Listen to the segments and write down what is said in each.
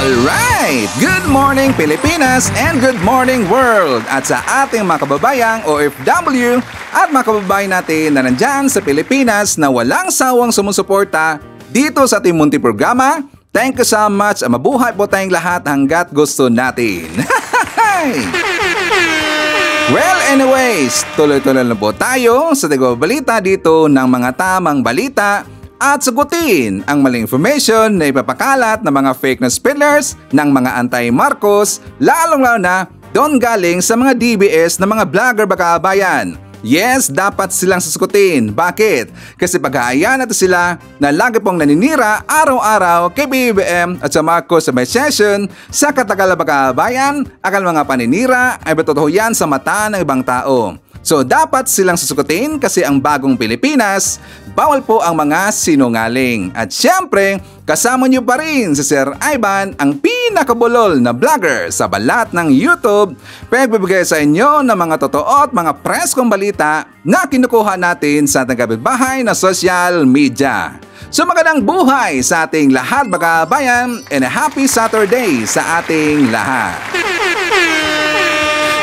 Alright! Good morning Pilipinas and good morning world! At sa ating mga kababayang OFW at mga kababayan natin na nandyan sa Pilipinas na walang sawang sumusuporta dito sa ating munting programa, thank you so much at mabuhay po tayong lahat hanggat gusto natin. Well, anyways, tuloy-tuloy na po tayo sa tagabalita dito ng mga tamang balita at sagutin ang maling information na ipapakalat ng mga fake news peddlers ng mga anti-Marcos, lalong-lalo na doon galing sa mga DBS na mga vlogger bakabayan. Yes, dapat silang sasagutin. Bakit? Kasi paghahayaan natin sila na lagi pong naninira araw-araw kay BBM at sa Marcos sa may session sa katagalan bakabayan, akal mga paninira ay totoo yan sa mata ng ibang tao. So dapat silang susukutin kasi ang bagong Pilipinas, bawal po ang mga sinungaling. At syempre, kasama niyo pa rin si Sir Ivan, ang pinakabulol na vlogger sa balat ng YouTube, pagbibigay sa inyo ng mga totoo at mga preskong balita na kinukuha natin sa ating kapitbahay na social media. So magandang buhay sa ating lahat mga bayan and a happy Saturday sa ating lahat.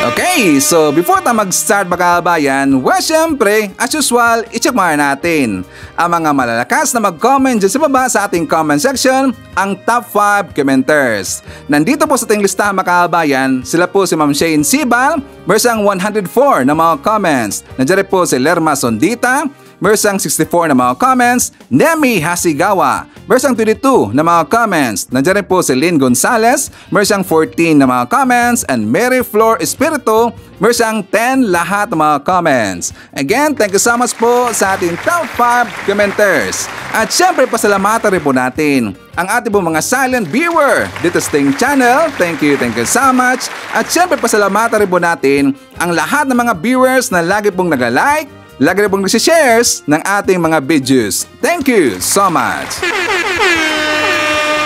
Okay, so before tayo mag-start mga kabayan, well syempre, as usual, i-check muna natin ang mga malalakas na mag-comment dyan sa baba sa ating comment section, ang top 5 commenters. Nandito po sa ating listahan mga kabayan, sila po si Ma'am Shane Sibal, mersang 104 na mga comments. Nandiyan po si Lerma Sondita, mersang 64 na mga comments. Nemi Hasigawa, mersang 22 na mga comments. Nandiyan rin po si Lynn Gonzalez, mersang 14 na mga comments. And Mary Flor Espiritu, mersang 10 lahat ng mga comments. Again, thank you so much po sa ating top 5 commenters. At syempre, pasalamatan rin po natin ang ating po mga silent viewer dito sa ating channel. Thank you so much. At syempre, pasalamatan rin po natin ang lahat ng mga viewers na lagi pong nag-like, lagi rin pong nagsishares ng ating mga videos. Thank you so much.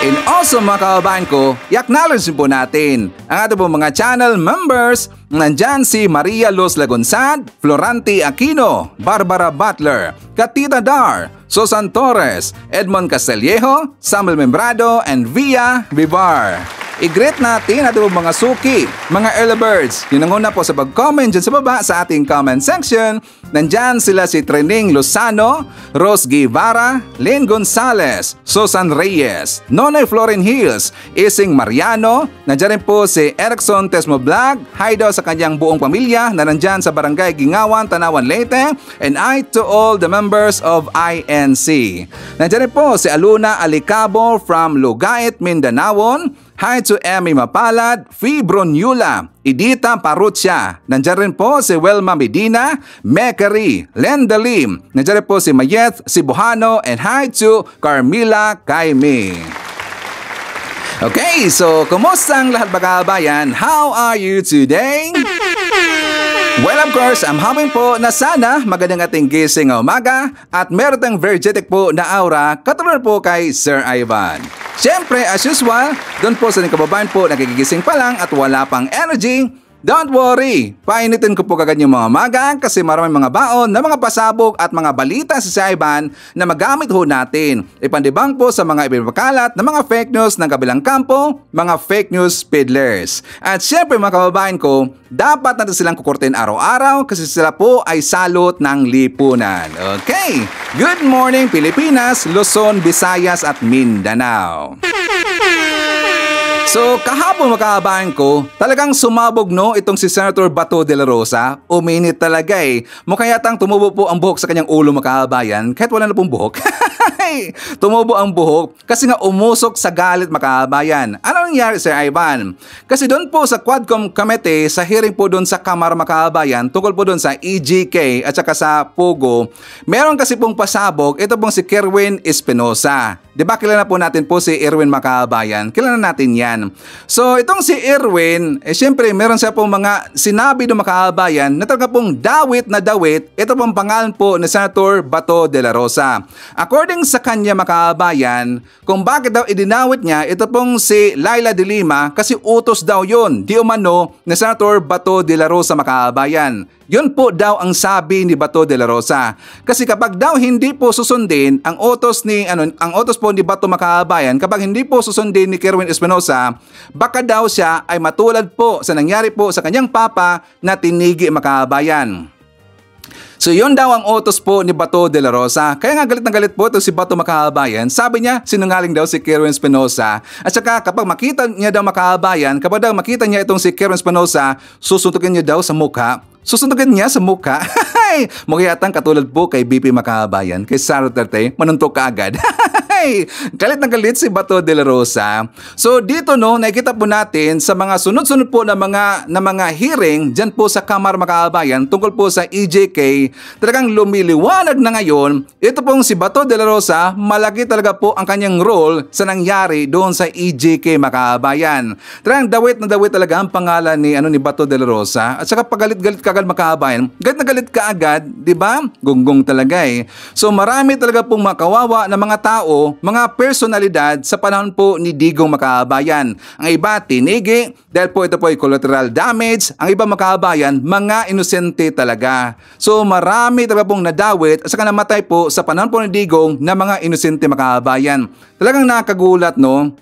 And also mga kababayan ko, i-acknowledge po natin ang ating po mga channel members. Nandyan si Maria Luz Lagunsad, Florante Aquino, Barbara Butler, Katita Dar, Susan Torres, Edmond Castillejo, Samuel Membrado, and Via Vivar. I-greet natin ating mga suki, mga early birds. Yun ang una po sa pag-comment dyan sa baba sa ating comment section. Nandyan sila si Trening Lozano, Rose Guevara, Lynn Gonzalez, Susan Reyes, Nonoy Florin Hills, Ising Mariano. Nandyan rin po si Erickson Tesmo Vlog. Hi daw sa kanyang buong pamilya na nandyan sa Barangay Gingawan, Tanawan, Leyte. And hi to all the members of INC. Nandyan rin po si Aluna Alicabo from Lugait, Mindanao. Hi to Emmy Mapalad, Fee Bronyula, Edita Parutia. Nandiyan rin po si Welma Medina, Mekari, Lenda Lim. Nandiyan rin po si Mayeth Sibuhano, and hi to Carmila Kaimi. Okay, so kumusta ang lahat mga kabayan? How are you today? Well, of course, I'm hoping po na sana magandang ating gising ng umaga at meron tayong energetic po na aura katulad po kay Sir Ivan. Siyempre, as usual, doon po sa ating kababayan po nagigising pa lang at wala pang energy, don't worry, painitin ko po kagad yung mga umaga kasi maraming mga baon na mga pasabog at mga balita sa Ivan na magamit ho natin. Ipandibang po sa mga ipinapakalat na mga fake news ng kabilang kampo, mga fake news peddlers. At syempre mga kababayan ko, dapat natin silang kukurtin araw-araw kasi sila po ay salot ng lipunan. Okay, good morning Pilipinas, Luzon, Visayas at Mindanao. So kahapon mga kababayan ko, talagang sumabog no itong si Senator Bato de la Rosa. Uminit talaga eh. Mukha yatang tumubo po ang buhok sa kanyang ulo mga kababayan kahit wala na pong buhok. Tumubo ang buhok kasi nga umusok sa galit mga kababayan. Ano nangyari Sir Ivan? Kasi doon po sa Quadcom Committee, sa hearing po doon sa Kamara mga kababayan, tungkol po doon sa EGK at saka sa Pugo, meron kasi pong pasabog, ito pong si Kerwin Espinosa. Diba kilala po natin po si Erwin Makabayan? Kilala natin yan. So itong si Erwin, syempre meron siya pong mga sinabi ng Makabayan na talaga pong dawit na dawit. Ito pong pangalan po ni Senator Bato de la Rosa. According sa kanya Makabayan, kung bakit daw idinawit niya, ito pong si Laila de Lima kasi utos daw yon di umano ni Senator Bato de la Rosa Makabayan. Yun po daw ang sabi ni Bato de la Rosa. Kasi kapag daw hindi po susundin ang utos ni ang utos po po ni Bato mga kababayan, kapag hindi po susundin ni Kerwin Espinosa, baka daw siya ay matulad po sa nangyari po sa kanyang papa na Tinigi mga kababayan. So yun daw ang utos po ni Bato de la Rosa. Kaya nga galit na galit po ito si Bato makahabayan. Sabi niya, sinungaling daw si Kerwin Espinosa. At saka kapag makita niya daw makahabayan, kapag daw makita niya itong si Kerwin Espinosa, susuntukin niya daw sa mukha. Susuntukin niya sa mukha. Mukha yatang katulad po kay BP makahabayan, kay Sara Duterte, manuntok ka agad. Galit na galit si Bato de la Rosa. So dito no, nakikita po natin sa mga sunod-sunod po na mga hearing dyan po sa Kamara makahabayan tungkol po sa EJK, talagang lumiliwanag na ngayon, ito pong si Bato de la Rosa, malaki talaga po ang kanyang role sa nangyari doon sa EJK makahabayan. Talagang dawit na dawit talaga ang pangalan ni Bato de la Rosa. At saka pagalit-galit ka agad makahabayan, galit na galit ka agad, di ba? Gunggong talaga eh. So marami talaga pong makawawa na mga tao, mga personalidad sa panahon po ni Digong makahabayan. Ang iba tinigi dahil po ito po ay collateral damage, ang iba makahabayan mga inosente talaga. So marami talaga pong nadawit at saka namatay po sa panahon po ni Digong na mga inosente makahabayan. Talagang nakagulat no.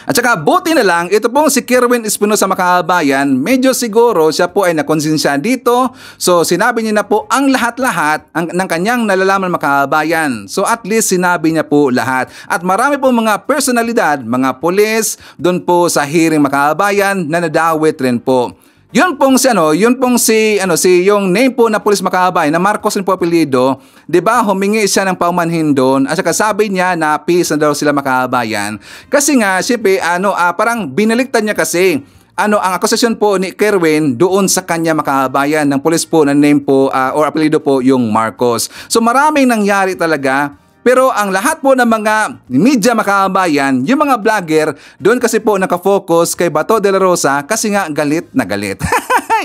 At saka buti na lang, ito pong si Kerwin Espinosa makahabayan, medyo siguro siya po ay nakonsensya dito. So sinabi niya na po ang lahat-lahat ng kanyang nalalaman makahabayan. So at least sinabi niya po lahat. At marami po mga personalidad, mga pulis, doon po sa hearing makahabayan na nadawit rin po. Yun pong si yung name po na pulis makahabayan na Marcos rin po apelido, 'di ba? Humingi siya ng paumanhin doon at saka sabi niya na peace na daw sila makahabayan. Kasi nga syempre parang binaliktad niya kasi ang akusasyon po ni Kerwin doon sa kanya makahabayan ng pulis po na name po or apelido po yung Marcos. So maraming nangyari talaga. Pero ang lahat po ng mga media makahabayan, yung mga vlogger, doon kasi po nakafocus kay Bato de la Rosa kasi nga galit na galit.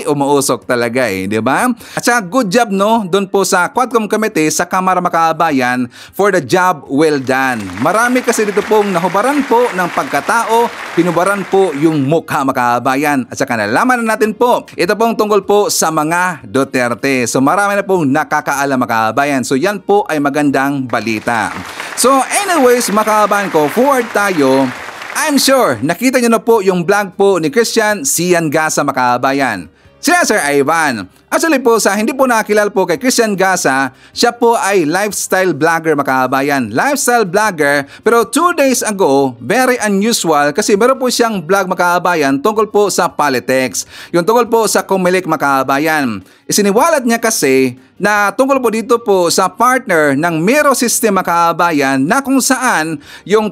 Umuusok talaga eh, di ba? At saka good job no, doon po sa Quadcom Committee sa Kamara Makahabayan for the job well done. Marami kasi dito pong nahubaran po ng pagkatao, pinubaran po yung mukha makahabayan. At saka nalaman na natin po, ito pong tungkol po sa mga Duterte. So marami na pong nakakaalam makahabayan. So yan po ay magandang balita. So anyways, makahabayan ko, forward tayo. I'm sure nakita nyo na po yung vlog po ni Christian Sian Gasa makahabayan. Sila Sir Ivan. Actually po sa hindi po nakakilala po kay Christian Gasa, siya po ay lifestyle vlogger makahabayan. Lifestyle vlogger pero 2 days ago, very unusual kasi meron po siyang vlog makahabayan tungkol po sa politics. Yung tungkol po sa Comelec makahabayan. Isiniwalat niya kasi na tungkol po dito po sa partner ng Mero System makahabayan na kung saan yung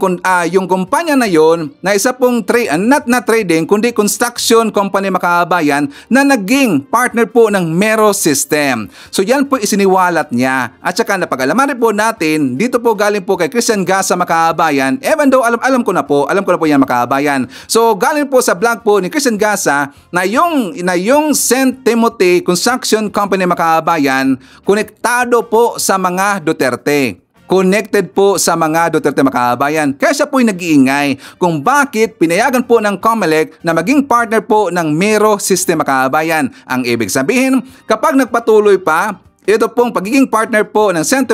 kumpanya na yon na isa pong not trading kundi construction company makahabayan na naging partner po ng Mero System. So yan po isiniwalat niya. At saka napag-alaman rin po natin, dito po galing po kay Christian Gasa makahabayan, even though alam ko na po yan makahabayan. So galing po sa vlog po ni Christian Gasa na yung St. Timothy Construction Company makahabayan, konektado po sa mga Duterte. Connected po sa mga Duterte makahabayan. Kaya siya po'y nag-iingay kung bakit pinayagan po ng Comelec na maging partner po ng Mero System makahabayan. Ang ibig sabihin, kapag nagpatuloy pa, ito pong pagiging partner po ng St.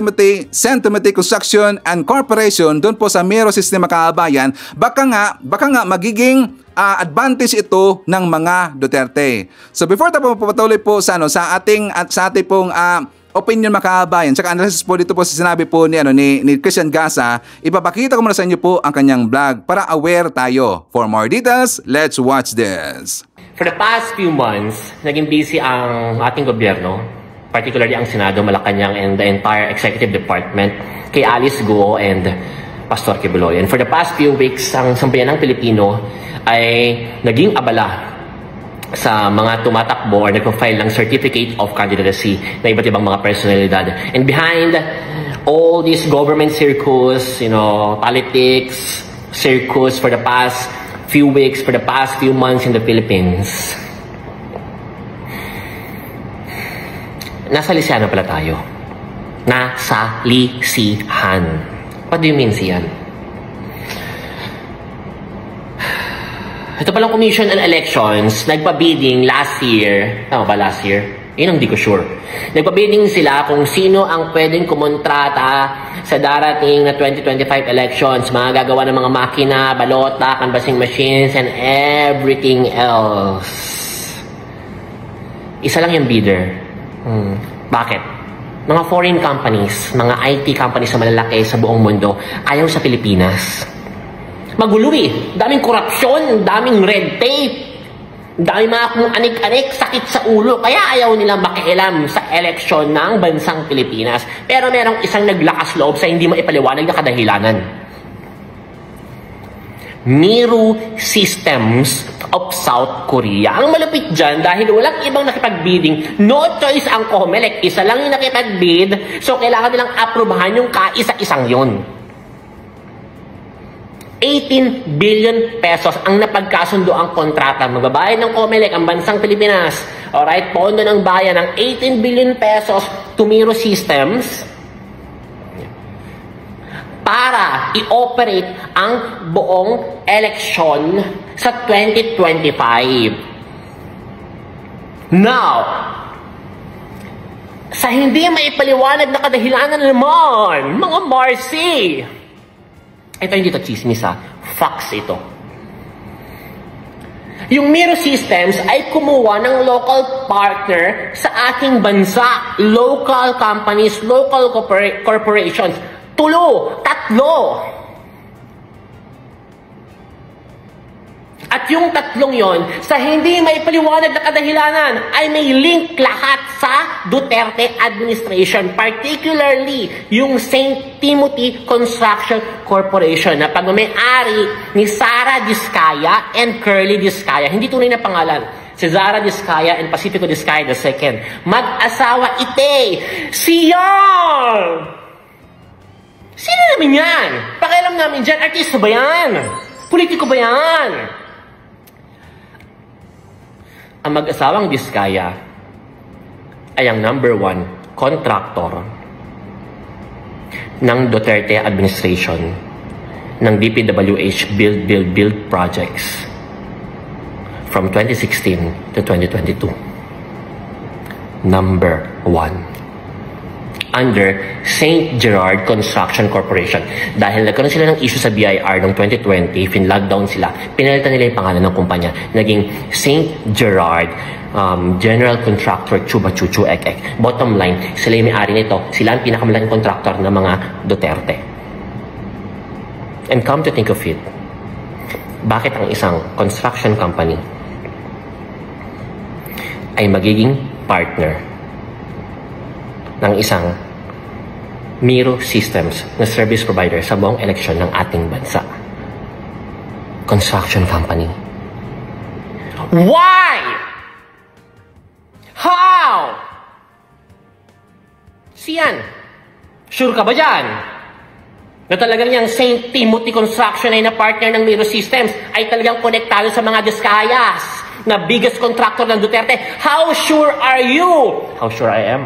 Timothy Construction and Corporation doon po sa Mero System makahabayan, baka nga magiging advantage ito ng mga Duterte. So before tayo papatuloy po sa ating pong opinion makahabayan, tsaka analysis po dito po sa sinabi po ni Christian Gasa, ipapakita ko muna sa inyo po ang kanyang vlog para aware tayo. For more details, let's watch this. For the past few months, naging busy ang ating gobyerno, particularly ang Senado, Malacanang, and the entire executive department kay Alice Guo and Pastor Quiboloy. And for the past few weeks, ang sambayanang Pilipino ay naging abala sa mga tumatakbo or nagpa-file ng certificate of candidacy na iba't ibang mga personalidad. And behind all these government circus, politics, circus for the past few weeks, for the past few months in the Philippines, nasa lisihan pala tayo. Nasa lisihan. What do you mean, Sian? Ito palang Commission on Elections, nagpa-bidding last year. Tama ba last year? Yun ang di ko sure. Nagpabidding sila kung sino ang pwedeng kumontrata sa darating na 2025 elections. Mga gagawa ng mga makina, balota, canvassing machines, and everything else. Isa lang yung bidder. Bakit? Mga foreign companies, mga IT companies na malalaki sa buong mundo, ayaw sa Pilipinas. Magulo eh. Daming korupsyon, daming red tape. Dahil mga kung anik-anik, sakit sa ulo. Kaya ayaw nilang makialam sa eleksyon ng bansang Pilipinas. Pero merong isang naglakas loob sa hindi maipaliwanag na kadahilanan. Miro Systems of South Korea. Ang malupit dyan, dahil walang ibang nakipag-bidding, no choice ang COMELEC. Isa lang yung nakipag-bid, so kailangan nilang aprobahan yung kaisa-isang yun. 18 billion pesos ang napagkasundo ang kontrata. Magbabayad ng COMELEC ang bansang Pilipinas. Alright, pondo ng bayan ng 18 billion pesos to Miro Systems para i-operate ang buong eleksyon sa 2025. Now, sa hindi maipaliwanag na kadahilanan naman, mga Marcy, ito hindi ito chismis ha. Facts ito. Yung Miro Systems ay kumuha ng local partner sa ating bansa. Local companies, local corporations. Tatlo. At yung tatlong yon, sa hindi may paliwanag na kadahilanan, ay may link lahat sa Duterte administration, particularly yung St. Timothy Construction Corporation na pagmamay-ari ni Sara Diskaya and Curly Diskaya. Hindi tunay na pangalan. Si Sara Diskaya and Pacifico Diskaya II. Mag-asawa ite. Siyang! Sino naman yan? Pakialam namin dyan, artista ba yan? Politiko ba yan? Ang mag-asawang Diskaya ay ang #1 contractor ng Duterte administration ng DPWH Build projects from 2016 to 2022. #1 under St. Gerard Construction Corporation. Dahil nagkaroon sila ng issue sa BIR noong 2020, fin-lockdown sila, pinalitan nila yung pangalan ng kumpanya, naging St. Gerard General Contractor Chuba Chuchu Ek Ek. Bottom line, sila yung may-ari nito, sila ang pinakamalaking contractor ng mga Duterte. And come to think of it, bakit ang isang construction company ay magiging partner ng isang Miro Systems na service provider sa buong eleksyon ng ating bansa? Construction company. Why? How? Siyan, sure ka ba dyan? Na talagang yung St. Timothy Construction ay na partner ng Miro Systems ay talagang konektado sa mga Diskayas na biggest contractor ng Duterte. How sure are you? How sure I am?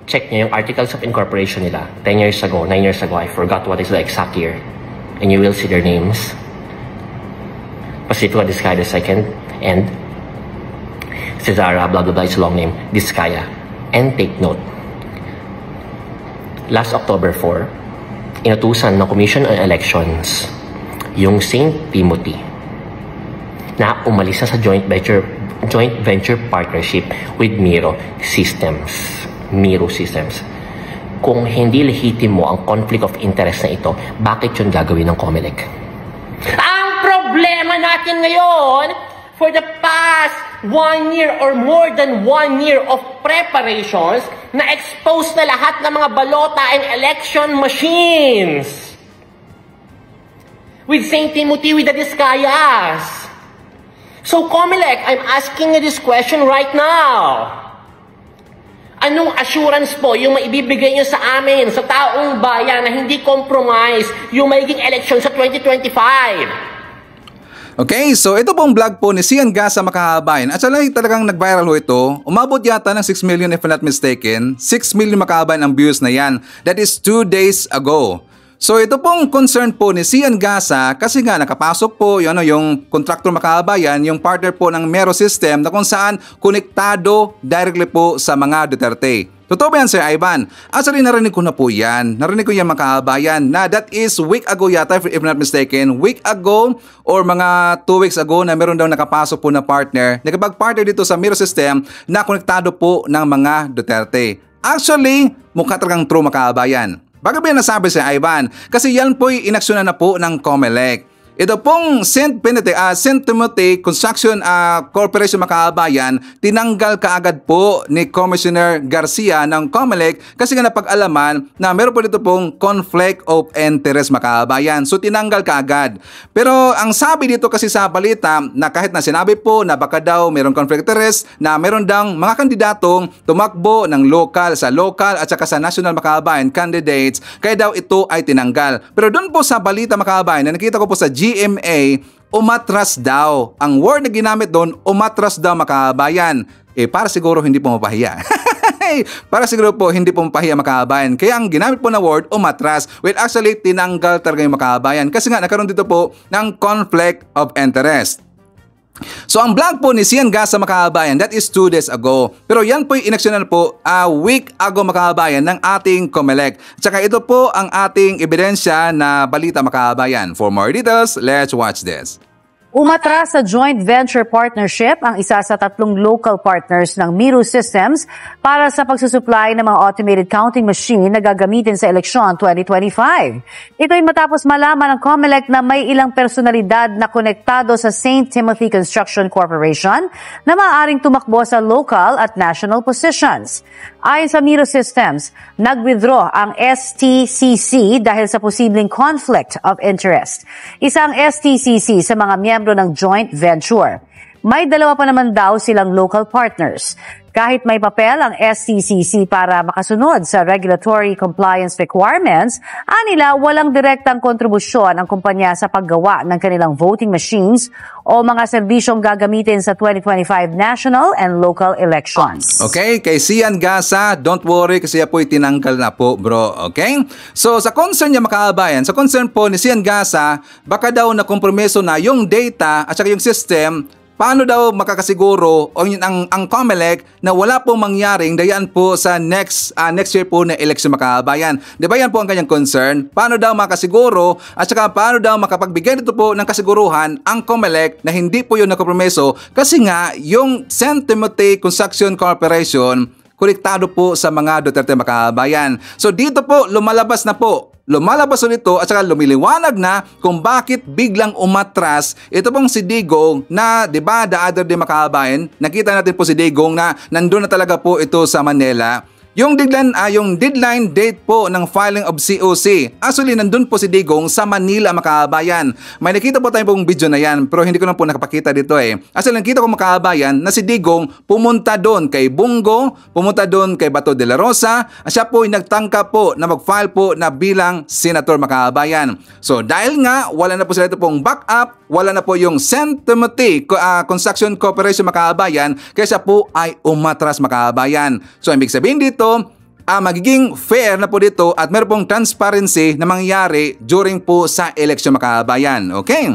Check nyo yung articles of incorporation nila 10 years ago, 9 years ago, I forgot what is the exact year, and you will see their names. Pacifico Diskaya II and Cesara, blah blah blah, it's a long name, Diskaya. And take note, last October 4, inutusan ng Commission on Elections yung St. Timothy na umalis na sa joint venture partnership with Miro Systems. Kung hindi lehitimo ang conflict of interest na ito, bakit yun gagawin ng COMELEC? Ang problema natin ngayon, for the past 1 year or more than 1 year of preparations, na-expose na lahat ng mga balota and election machines. With St. Timothy, with the Diskayas. So COMELEC, I'm asking you this question right now. Anong assurance po yung maibibigay nyo sa amin, sa taong bayan, na hindi compromise yung magiging election sa 2025? Okay, so ito pong vlog po ni Sian Gasa makahabain. At talagang nag-viral ho ito. Umabot yata ng 6 million if I'm not mistaken. 6 million makahabain ang views na yan. That is 2 days ago. So ito pong concern po ni Sian Gasa kasi nga nakapasok po yung contractor makabayan, yung partner po ng Mero System na kung saan konektado directly po sa mga Duterte. Totoo ba yan, Sir Ivan? Actually, narinig ko na po yan. Narinig ko yan makabayan na that is week ago yata, if not mistaken. Week ago or mga 2 weeks ago na meron daw nakapasok po na partner. Nakapag-partner dito sa Mero System na konektado po ng mga Duterte. Actually, mukha talagang true makabayan. Bakit ba yan nasabi si Ivan? Kasi yan po'y inaksyonan na po ng COMELEC. Ito pong St. Timothy Construction Corporation Makabayan, tinanggal kaagad po ni Commissioner Garcia ng COMELEC kasi nga napag-alaman na meron po dito pong conflict of interest Makabayan. So tinanggal kaagad. Pero ang sabi dito kasi sa balita na kahit na sinabi po na baka daw meron conflict of interest na meron dang mga kandidatong tumakbo ng local at saka sa national Makabayan candidates, kaya daw ito ay tinanggal. Pero doon po sa balita Makabayan na nakita ko po sa GMA, umatras daw. Ang word na ginamit doon, umatras daw makabayan. Para siguro hindi po mapahiya. Para siguro po hindi po mapahiya makabayan. Kaya ang ginamit po na word, umatras. Well, actually, tinanggal talaga yung makabayan. Kasi nga, nagkaroon dito po ng conflict of interest. So ang vlog po ni Sian Gasa makabayan, that is 2 days ago. Pero yan po yung inaksyonan po week ago makabayan ng ating COMELEC. Tsaka ito po ang ating ebidensya na balita makabayan. For more details, let's watch this. Umatras sa joint venture partnership ang isa sa 3 local partners ng Mero Systems para sa pagsusupply ng mga automated counting machine na gagamitin sa eleksyon 2025. Ito ay matapos malaman ng COMELEC na may ilang personalidad na konektado sa St. Timothy Construction Corporation na maaaring tumakbo sa local at national positions. Ayon sa Mero Systems, nag-withdraw ang STCC dahil sa posibleng conflict of interest. Isang STCC sa mga miyembro ng joint venture. May 2 pa naman daw silang local partners. Kahit may papel ang STCC para makasunod sa regulatory compliance requirements, anila walang direktang kontribusyon ang kumpanya sa paggawa ng kanilang voting machines o mga serbisyong gagamitin sa 2025 national and local elections. Okay, kay Sian Gasa, don't worry kasi po tinanggal na po, bro. Okay? So sa concern niya makabayan, sa concern po ni Sian Gasa, baka daw na kompromiso na yung data at saka yung system. Paano daw makakasiguro o ang COMELEC na wala pong mangyaring dayan po sa next year po na election makabayan? Di ba yan po ang kanyang concern? Paano daw makasiguro at saka paano daw makapagbigay dito po ng kasiguruhan ang COMELEC na hindi po yun nakompromiso kasi nga yung St. Timothy Construction Corporation konektado po sa mga Duterte makabayan. So dito po lumalabas ulit ito at saka lumiliwanag na kung bakit biglang umatras ito pong si Digong na, di ba, the other day makabayan, nakita natin po si Digong na nandun na talaga po ito sa Manila. Yung deadline date po ng filing of COC. Actually, nandun po si Digong sa Manila, makabayan. May nakita po tayo pong video na yan, pero hindi ko lang po nakapakita dito eh. Actually, nakita ko makabayan na si Digong pumunta doon kay Bungo, pumunta doon kay Bato de la Rosa, at siya po ay nagtangka po na mag-file po na bilang senator makabayan. So, dahil nga, wala na po sila ito pong backup, wala na po yung St. Timothy Construction Corporation makabayan, kaya siya po ay umatras makabayan. So, ibig sabihin dito, magiging fair na po dito at meron pong transparency na mangyayari during po sa election makabayan. Okay?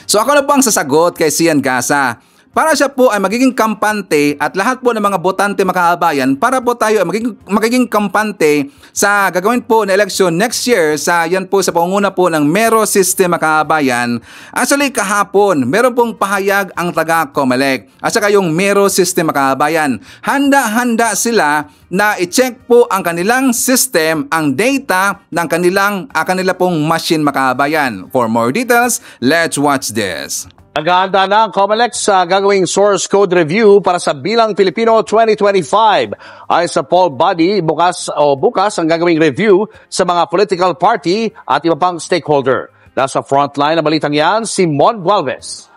So ako na po ang sasagot kay Sian Gasa. Para siya po ay magiging kampante at lahat po ng mga botante makabayan para po tayo ay magiging kampante sa gagawin po na election next year sa yan po sa pangunguna po ng Mero System makabayan. Actually kahapon meron pong pahayag ang taga COMELEC at saka yung Mero System makabayan. Handa-handa sila na i-check po ang kanilang system, ang data ng kanila pong machine makabayan. For more details, let's watch this. Naghahanda na ang COMELEC sa gagawing source code review para sa Bilang Pilipino 2025. Ayon sa poll body, bukas ang gagawing review sa mga political party at iba pang stakeholder. Nasa frontline ng balitang yan, si Mon Gualvez.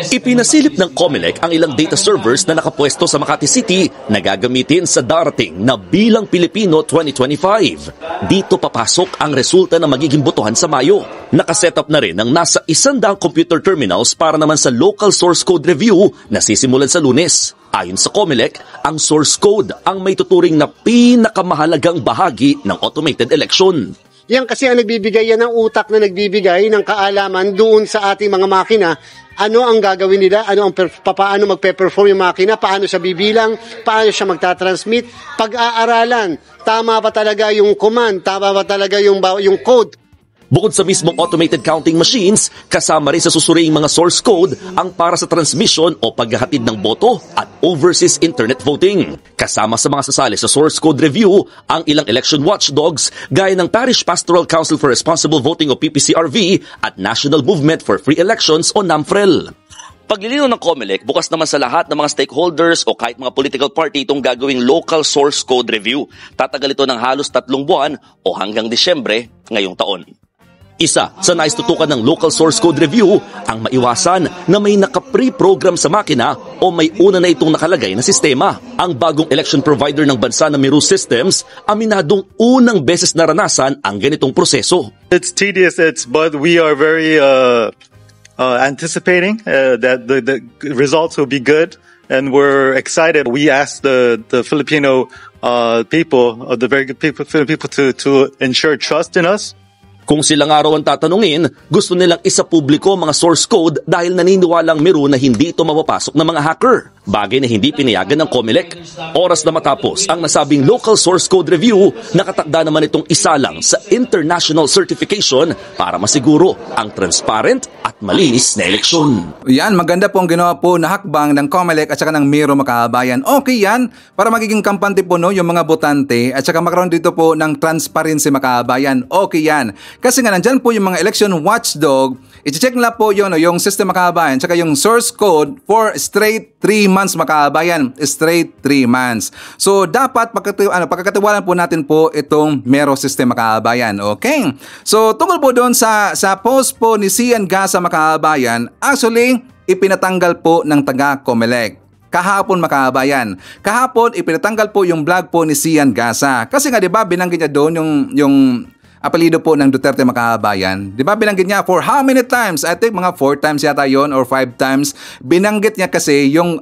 Ipinasilip ng COMELEC ang ilang data servers na nakapwesto sa Makati City na gagamitin sa darating na Bilang Pilipino 2025. Dito papasok ang resulta ng magiging botohan sa Mayo. Nakasetup na rin ang nasa 100 computer terminals para naman sa local source code review na sisimulan sa Lunes. Ayon sa COMELEC, ang source code ang may tuturing na pinakamahalagang bahagi ng automated election. Yan kasi ang nagbibigay yan ng utak na nagbibigay ng kaalaman doon sa ating mga makina. Ano ang gagawin nila? Paano magpe-perform yung makina? Paano siya bibilang? Paano siya magtatransmit? Pag-aaralan. Tama ba talaga yung command? Tama ba talaga yung code? Bukod sa mismong automated counting machines, kasama rin sa susuriing mga source code ang para sa transmission o paghahatid ng boto at overseas internet voting. Kasama sa mga sasali sa source code review ang ilang election watchdogs gaya ng Parish Pastoral Council for Responsible Voting o PPCRV at National Movement for Free Elections o NAMFREL. Paglilinaw ng COMELEC, bukas naman sa lahat ng mga stakeholders o kahit mga political party itong gagawing local source code review. Tatagal ito ng halos 3 buwan o hanggang Disyembre ngayong taon. Isa sa nais tutukan ng local source code review ang maiwasan na may naka-pre-program sa makina o may una na itong nakalagay na sistema. Ang bagong election provider ng bansa na Miru Systems, aminadong unang beses naranasan ang ganitong proseso. It's tedious, but we are very anticipating that the results will be good, and we're excited. We asked the Filipino people, the very good people to ensure trust in us. Kung silang araw ang tatanungin, gusto nilang isapubliko mga source code dahil naniniwalang Miru na hindi ito mapapasok ng mga hacker. Bagay na hindi pinayagan ng COMELEC. Oras na matapos ang nasabing local source code review, nakatakda naman itong isalang sa international certification para masiguro ang transparent at malinis na eleksyon. Yan, maganda po ang ginawa po na hakbang ng COMELEC at saka ng Miru, makabayan. Okay yan, para magiging kampante po yung mga botante at saka magkaroon dito po ng transparency, makabayan. Okay yan. Kasi nga nandyan po yung mga election watchdog, i-check nila po yung system, makabayan, at saka yung source code for straight 3 months, makabayan. Straight 3 months. So dapat pagkakatiwalaan po natin po itong Miru system, makabayan. Okay? So tungkol po doon sa post po ni Sian Gasa, makabayan, actually ipinatanggal po ng taga COMELEC. Kahapon, makabayan. Kahapon ipinatanggal po yung vlog po ni Sian Gasa. Kasi nga 'di ba binanggit niya doon yung apelido po ng Duterte, makabayan. 'Di ba binanggit niya for how many times? I think mga 4 times yata yon or 5 times. Binanggit niya kasi yung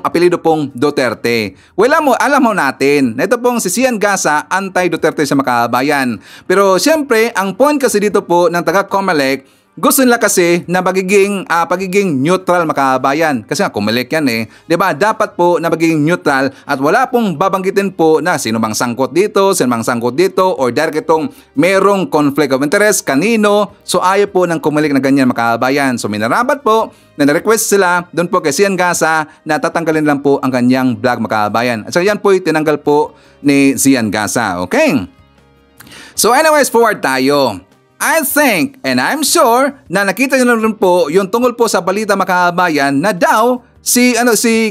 apelido pong Duterte. Well, alam mo natin, na ito pong si Sian Gasa anti-Duterte sa, makabayan. Pero siyempre, ang point kasi dito po ng taga COMELEC, gusto nila kasi na pagiging neutral, makabayan. Kasi nga COMELEC yan eh. 'Di ba? Dapat po na magiging neutral at wala pong babanggitin po na sino bang sangkot dito, or direct itong merong conflict of interest, kanino. So ayaw po ng COMELEC na ganyan, makabayan. So minarabat po na na-request sila doon po kay Sian Gasa na tatanggalin lang po ang kanyang vlog, makabayan. At so yan po tinanggal po ni Sian Gasa. Okay? So anyways, forward tayo. I think and I'm sure na nakita niyo rin po yung tungkol po sa balita, makabayan, na daw si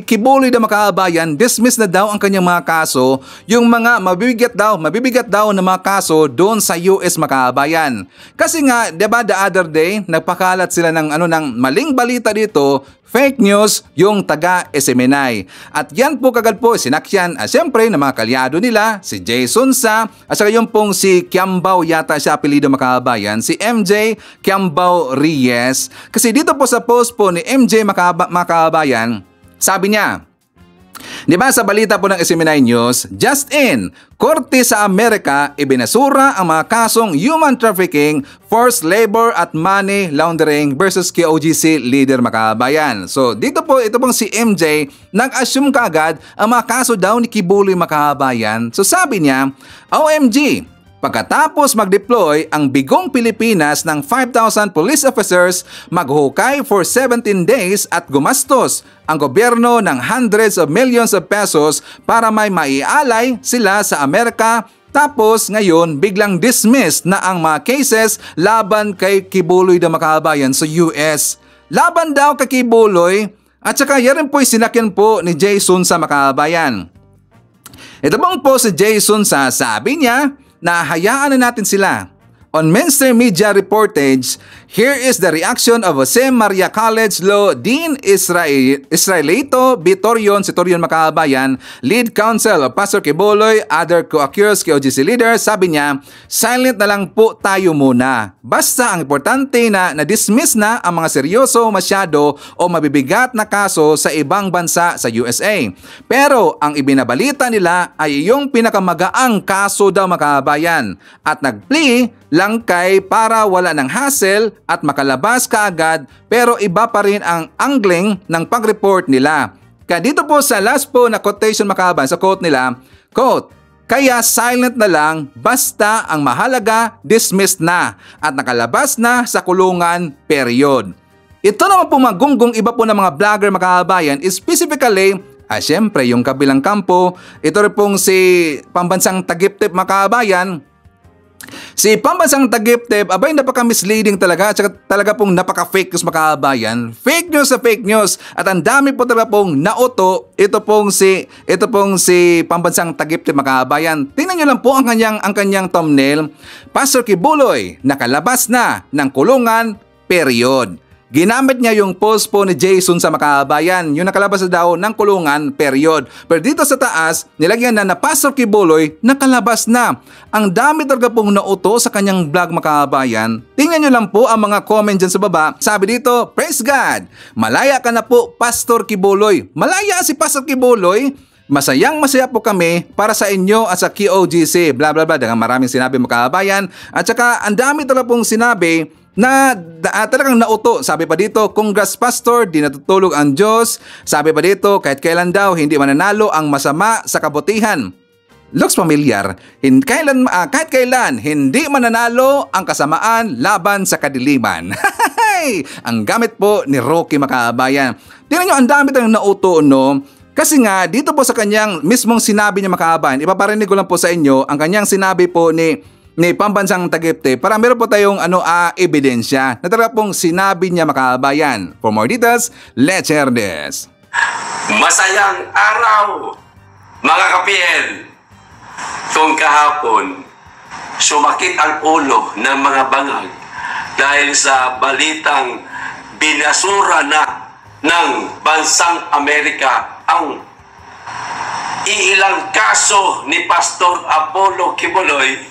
Kibuloy na, makabayan, dismiss na daw ang kanyang mga kaso, yung mga mabibigat daw na mga kaso doon sa US, makabayan. Kasi nga, 'di ba, the other day nagpakalat sila ng maling balita dito, fake news, yung taga SMNI. At yan po kagad po sinakyan, siyempre, ng mga kalyado nila, si Jason Sa, at saka yung pong si Kiambao, yata siya apelido, makabayan, si MJ Kiambao Reyes. Kasi dito po sa post po ni MJ, makabayan, sabi niya, 'di ba sa balita po ng SMNI News, just in, Korte sa Amerika ibinasura ang mga kasong human trafficking, forced labor at money laundering versus KOGC leader, makabayan. So dito po, ito pong si MJ, nag-assume kaagad ang mga kaso daw ni Kibuloy, makabayan. So sabi niya, OMG, pagkatapos mag-deploy ang Bigong Pilipinas ng 5,000 police officers, maghukay for 17 days at gumastos ang gobyerno ng hundreds of millions of pesos para may maialay sila sa Amerika. Tapos ngayon, biglang dismissed na ang mga cases laban kay Kibuloy na, makabayan, sa US. Laban daw kay Kibuloy at saka yan po sinakyan po ni Jason Sa, makabayan. Ito bang po si Jason Sa, sabi niya na hayaan na natin sila. On mainstream media reportage, here is the reaction of Jose Maria College Law Dean Israelito Vitorion Makabayan, lead counsel of Pastor Quiboloy, other co-accused KOGC leaders. Sabi niya, silent na lang po tayo muna. Basta ang importante na na-dismiss na ang mga seryoso masyado o mabibigat na kaso sa ibang bansa sa USA. Pero ang ibinabalita nila ay yung pinakamagaang kaso daw Makabayan at nag-plea lang kay para wala ng hassle at makalabas kaagad, pero iba pa rin ang angling ng pag-report nila. Kaya dito po sa last po na quotation Makabayan, sa quote nila, quote, kaya silent na lang basta ang mahalaga dismissed na at nakalabas na sa kulungan, period. Ito naman po magunggong iba po ng mga vlogger Makabayan, specifically syempre yung kabilang kampo, ito rin pong si Pambansang Tagiptip Makabayan. Si Pambansang Tagiptip, abay napaka-misleading talaga at talaga pong napaka-fake news Makabayan. Fake news sa fake news at ang dami po talaga pong nauto. Ito pong si Pambansang Tagiptip Makabayan. Tingnan nyo lang po ang kanyang thumbnail. Pastor Quiboloy, nakalabas na ng kulungan, period. Ginamit niya yung post po ni Jason sa Makabayan, yung nakalabas na daw ng kulungan, period. Pero dito sa taas, nilagyan na Pastor Quiboloy, nakalabas na. Ang dami talaga pong nauto sa kanyang vlog Makabayan. Tingnan nyo lang po ang mga comment dyan sa baba. Sabi dito, praise God! Malaya ka na po, Pastor Quiboloy. Malaya si Pastor Quiboloy. Masaya po kami para sa inyo at sa KOGC. Blah blah blah. Maraming sinabi Makabayan. At saka ang dami talaga pong sinabi na talagang nauto. Sabi pa dito, congrats pastor, di natutulog ang Diyos. Sabi pa dito, kahit kailan daw hindi mananalo ang masama sa kabutihan. Looks familiar. Kahit kailan hindi mananalo ang kasamaan laban sa kadiliman. Ang gamit po ni Rocky Makabayan. Tingnan nyo, ang dami tayong nauto, no? Kasi nga, dito po sa kanyang mismong sinabi niya Makabayan, ipaparinig ko lang po sa inyo ang kanyang sinabi po ni Pambansang Tagiptip para meron po tayong ebidensya na talaga pong sinabi niya Makabayan. For more details, let's hear this. Masayang araw, mga kapiel. Kung kahapon, sumakit ang ulo ng mga bangag dahil sa balitang binasura na ng bansang Amerika ang iilang kaso ni Pastor Apollo Quiboloy.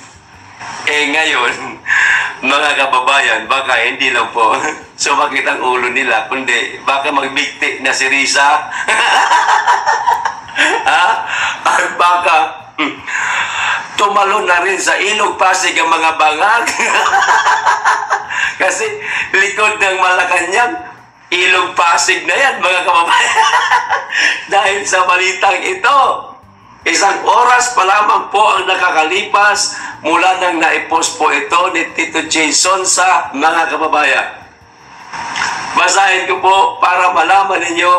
Ngayon, mga kababayan, baka hindi lang po sumakit ang ulo nila, kundi baka magbigti na si Risa. At baka tumalo na rin sa Ilog Pasig ang mga bangag. Kasi likod ng Malacanang, Ilog Pasig na yan, mga kababayan. Dahil sa balitang ito, isang oras pa lamang po ang nakakalipas mula nang naipost po ito ni Tito Jason sa mga kababayan. Basahin ko po para malaman ninyo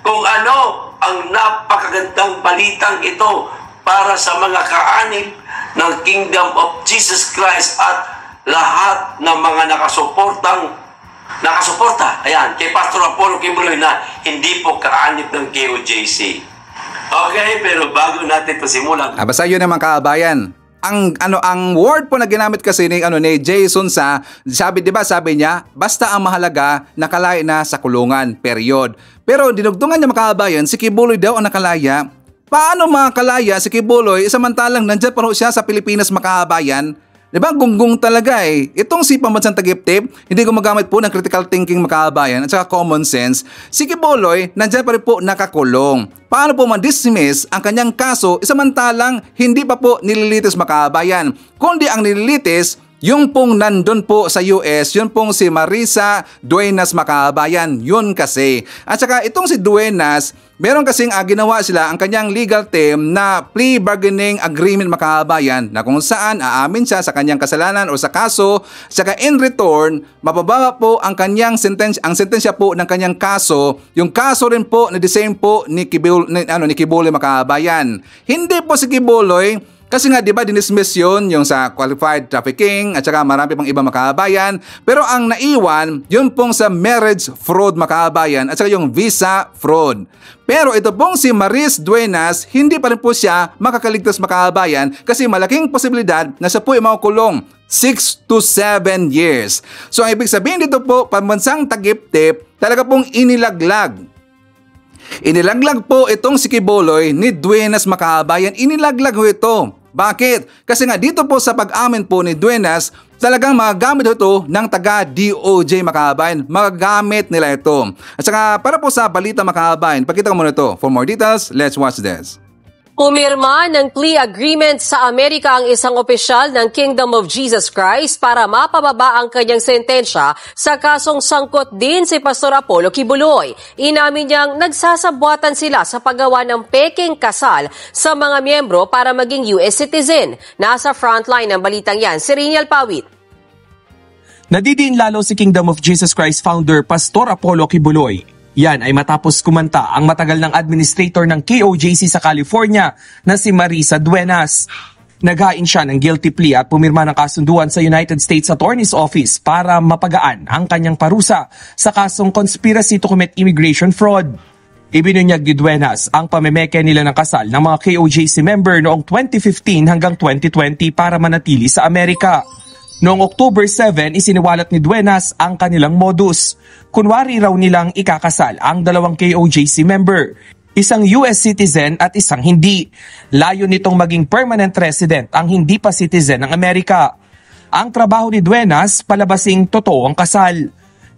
kung ano ang napakagandang balitang ito para sa mga kaanib ng Kingdom of Jesus Christ at lahat ng mga nakasuporta kay Pastor Apollo Quiboloy na hindi po kaanib ng KOJC. Okay, pero bago natin ito simulan. Basta yun naman Kabayan. Ang word po na ginamit kasi ni Jason sabi niya, basta ang mahalaga nakalaya na sa kulungan, period. Pero dinugtungan niya Kabayan, si Quiboloy daw ang nakalaya. Paano makakalaya si Quiboloy samantalang nandiyan pa siya sa Pilipinas Kabayan? Diba? Gunggong talaga eh. Itong si Pambansang Tagiptip, hindi gumagamit po ng critical thinking Kabayan at saka common sense. Si Quiboloy, nandiyan pa rin po nakakulong. Paano po ma-dismiss ang kanyang kaso samantalang hindi pa po nililitis Kabayan? Kundi ang nililitis, yung pong nandun po sa US, yun pong si Marisa Duenas Kabayan. Yun kasi. At saka itong si Duenas, meron kasing ginawa sila ang kanyang legal team na plea bargaining agreement Kabayan na kung saan aamin siya sa kanyang kasalanan o sa kaso, saka in return, mabababa po ang kanyang sentensya po ng kanyang kaso, yung kaso rin po na the same po ni Quiboloy Kabayan. Hindi po si Quiboloy Kasi nga, di ba, dinismiss yun yung sa qualified trafficking at saka marami pang iba makaabayan. Pero ang naiwan, yun pong sa marriage fraud makaabayan at saka yung visa fraud. Pero ito pong si Maris Duenas, hindi pa rin po siya makakaligtas makaabayan kasi malaking posibilidad na siya po ay makukulong 6 to 7 years. So ang ibig sabihin dito po, pambansang Tagiptip, talaga pong inilaglag. Inilaglag po itong si Quiboloy ni Duenas makaabayan. Inilaglag ho ito. Bakit? Kasi nga dito po sa pag-amin po ni Duenas, talagang magagamit ito ng taga-DOJ makaabayan. Magagamit nila ito. At saka para po sa balita makaabayan, pakita ko muna ito. For more details, let's watch this. Pumirma ng plea agreement sa Amerika ang isang opisyal ng Kingdom of Jesus Christ para mapababa ang kanyang sentensya sa kasong sangkot din si Pastor Apollo Quiboloy. Inamin niyang nagsasabwatan sila sa paggawa ng peking kasal sa mga miyembro para maging US citizen. Nasa frontline ng balitang yan, si Riniel Pawit. Nadidiin lalo si Kingdom of Jesus Christ founder Pastor Apollo Quiboloy. Yan ay matapos kumanta ang matagal ng administrator ng KOJC sa California na si Marisa Duenas. Naghain siya ng guilty plea at pumirma ng kasunduan sa United States Attorney's Office para mapagaan ang kanyang parusa sa kasong conspiracy to commit immigration fraud. Ibinunyag ni Duenas ang pamemeke nila ng kasal ng mga KOJC member noong 2015 hanggang 2020 para manatili sa Amerika. Noong October 7, isiniwalat ni Duenas ang kanilang modus. Kunwari raw nilang ikakasal ang dalawang KOJC member, isang US citizen at isang hindi. Layo nitong maging permanent resident ang hindi pa citizen ng Amerika. Ang trabaho ni Duenas, palabasing totoo ang kasal.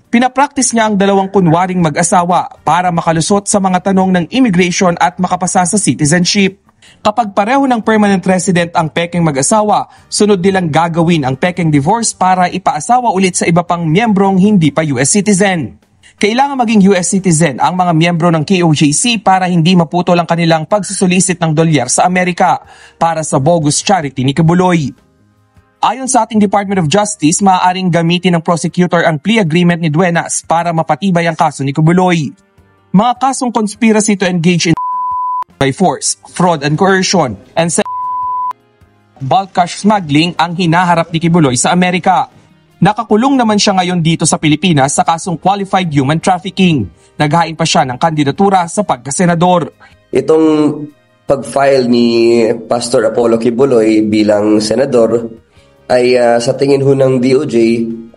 Pinapraktis niya ang dalawang kunwaring mag-asawa para makalusot sa mga tanong ng immigration at makapasa sa citizenship. Kapag pareho ng permanent resident ang peking mag-asawa, sunod nilang gagawin ang peking divorce para ipaasawa ulit sa iba pang miyembrong hindi pa US citizen. Kailangan maging US citizen ang mga miyembro ng KOJC para hindi maputol ang kanilang pagsusulisit ng dolyar sa Amerika para sa bogus charity ni Quiboloy. Ayon sa ating Department of Justice, maaaring gamitin ng prosecutor ang plea agreement ni Duenas para mapatibay ang kaso ni Quiboloy. Mga kasong conspiracy to engage in by force, fraud and coercion, and bulk cash smuggling ang hinaharap ni Quiboloy sa Amerika. Nakakulong naman siya ngayon dito sa Pilipinas sa kasong qualified human trafficking. Naghain pa siya ng kandidatura sa pagkasenador. Itong pag-file ni Pastor Apollo Quiboloy bilang senador ay sa tingin ho ng DOJ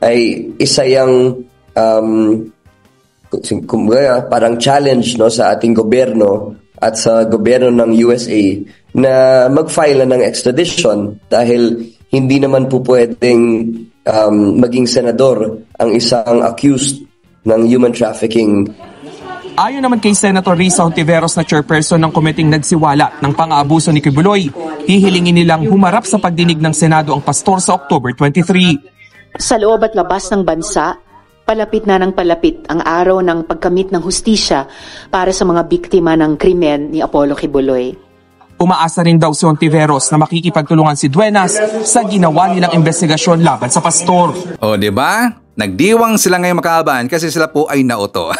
ay isa yang parang challenge no sa ating gobyerno at sa gobyerno ng USA na mag-file na ng extradition dahil hindi naman po pwedeng maging senador ang isang accused ng human trafficking. Ayon naman kay Senator Risa Hontiveros na chairperson ng komiting nagsiwala ng pang-aabuso ni Quiboloy, hihilingin nilang humarap sa pagdinig ng Senado ang pastor sa October 23. Sa loob at labas ng bansa, palapit na ng palapit ang araw ng pagkamit ng hustisya para sa mga biktima ng krimen ni Apollo Quiboloy. Umaasa rin daw si Hontiveros na makikipagtulungan si Duenas sa ginawa nilang investigasyon laban sa pastor. O, di ba? Nagdiwang sila ngayong makaabayan kasi sila po ay nauto.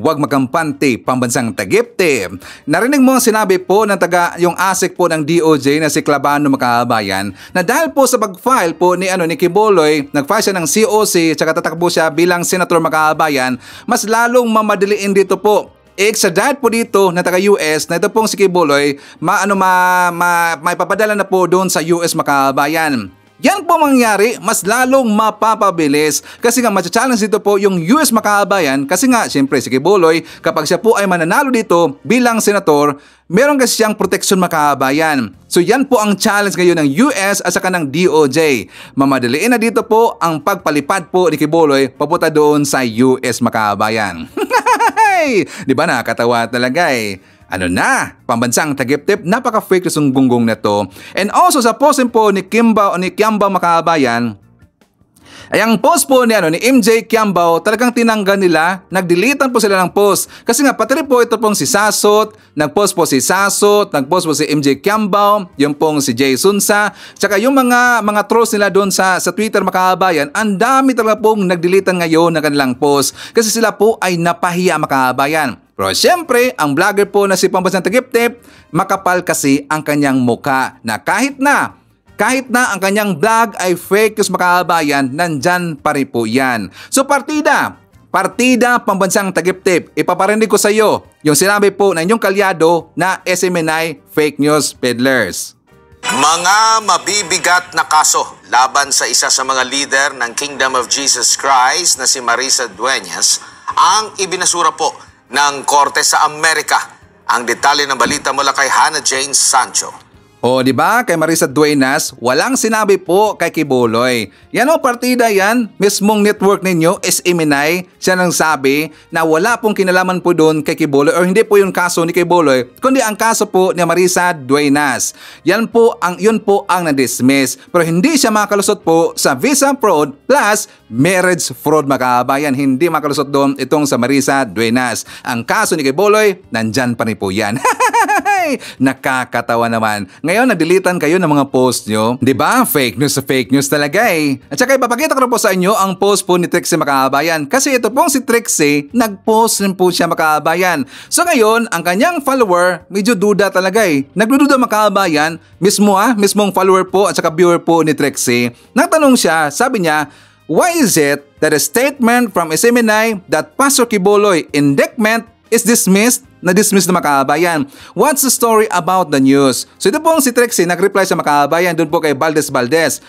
Huwag magkampante, pambansang Tagiptip. Narinig mo ang sinabi po ng yung ASEC po ng DOJ na si Clabano makaabayan na dahil po sa pag-file po ni Quiboloy, nag-file siya ng COC at tatakbo siya bilang senator makaabayan, mas lalong mamadaliin dito po. Extradite po dito na taga-US na ito pong si Quiboloy, may papadala na po doon sa US makaabayan. Yan po mangyari, mas lalong mapapabilis kasi nga matcha-challenge dito po yung US makaabayan kasi nga siyempre si Quiboloy kapag siya po ay mananalo dito bilang senator, meron kasi siyang proteksyon makaabayan. So yan po ang challenge ngayon ng US at saka ng DOJ. Mamadaliin na dito po ang pagpalipad po ni Quiboloy papunta doon sa US makaabayan. Di ba nakakatawa talaga eh. Ano na, pambansang Tagiptip, napaka-fake yung gunggong na to. And also sa post po ni Kiambao makaabayan, ay ang post po ni MJ Kiambao, talagang tinanggal nila, nagdeletan po sila ng post. Kasi nga pati rin po ito pong si Sasot, nagpost po si Sasot, nagpost po si MJ Kiambao, yung pong si Jay Sunsa, tsaka yung mga trolls nila doon sa Twitter makaabayan, ang dami talaga pong nagdeletan ngayon ng kanilang post. Kasi sila po ay napahiya makaabayan. Pero siyempre, ang vlogger po na si Pambansang Tagiptip, makapal kasi ang kanyang muka na kahit na ang kanyang vlog ay fake news mga kababayan, nandyan pa rin po yan. So partida Pambansang Tagiptip, ipaparinig ko sa iyo yung sinabi po ng inyong kalyado na SMNI fake news peddlers. Mga mabibigat na kaso laban sa isa sa mga leader ng Kingdom of Jesus Christ na si Marisa Dueñas ang ibinasura po ng Korte sa Amerika. Ang detalye ng balita mula kay Hannah Jane Sancho. O di ba kay Marisa Dueñas, walang sinabi po kay Kibuloy. Yan o partida yan, mismong network ninyo, SMNI, siya nang sabi na wala pong kinalaman po doon kay Kibuloy or hindi po yung kaso ni Kibuloy, kundi ang kaso po ni Marisa Dueñas. Yun po ang na-dismiss. Pero hindi siya makalusot po sa visa fraud plus marriage fraud mga kabayan. Hindi makalusot doon itong sa Marisa Dueñas. Ang kaso ni Kibuloy, nandyan pa rin po yan. Nakakatawa naman. Ngayon, nadilitan kayo ng mga post nyo. Diba? Fake news talaga eh. At saka ipapakita ko po sa inyo ang post po ni Trixie Makabayan. Kasi ito pong si Trixie, nag-post rin po siya Makabayan. So ngayon, ang kanyang follower, medyo duda talaga eh. Nagdududa Makabayan, mismong follower po at saka viewer po ni Trixie. Nagtanong siya, sabi niya, why is it that a statement from SMNI that Pastor Kibuloy indictment is dismissed na Makabayan? What's the story about the news? So ito pong si Trixie, nag-reply sa Makabayan doon po kay Valdez.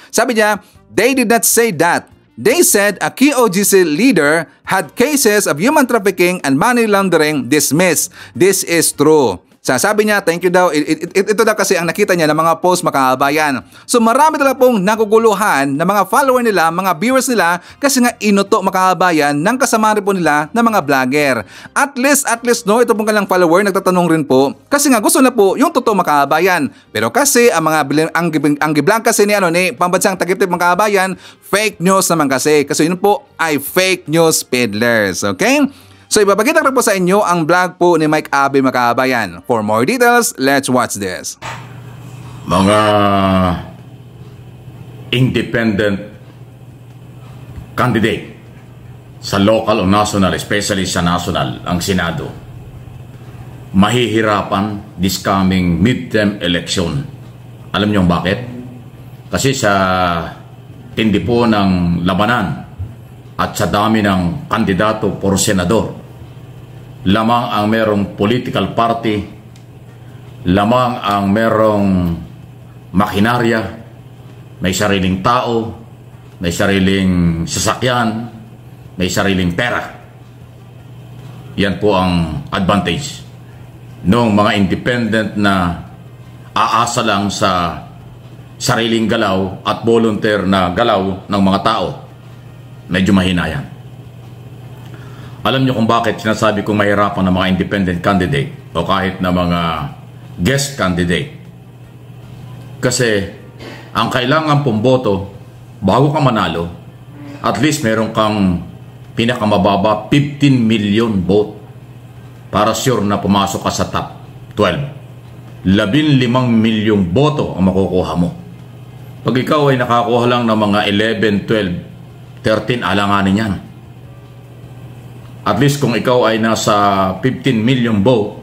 Sabi niya, they did not say that. They said a KOJC leader had cases of human trafficking and money laundering dismissed. This is true. Sabi niya, thank you daw. Ito daw kasi ang nakita niya ng mga post Makabayan. So marami talaga pong naguguluhan ng mga follower nila, mga viewers nila kasi nga inuto Makabayan ng kasama rin po nila ng mga vlogger. At least no, ito pong kanilang follower nagtatanong rin po kasi nga gusto na po yung totoo Makabayan. Pero kasi ang giblang kasi ni Pambansang Tagiptip Makabayan, fake news naman kasi yun po ay fake news peddlers. Okay? So ipapakita ko po sa inyo ang vlog po ni Mike Abe Makabayan. For more details, let's watch this. Mga independent candidate sa local o national, especially sa national, ang Senado, mahihirapan this coming midterm election. Alam niyo bakit? Kasi sa tindi po ng labanan at sa dami ng kandidato por senador, lamang ang merong political party, lamang ang merong makinarya, may sariling tao, may sariling sasakyan, may sariling pera. Yan po ang advantage ng mga independent na aasa lang sa sariling galaw at volunteer na galaw ng mga tao. Medyo mahina yan. Alam niyo kung bakit sinasabi kong mahirapan ng mga independent candidate o kahit na mga guest candidate? Kasi ang kailangan pong boto bago ka manalo, at least meron kang pinakamababa 15 million vote para sure na pumasok ka sa top 12. 15 milyong boto ang makukuha mo. Pag ikaw ay nakakuha lang ng mga 11, 12, 13, alanganin yan. At least kung ikaw ay nasa 15 million vote,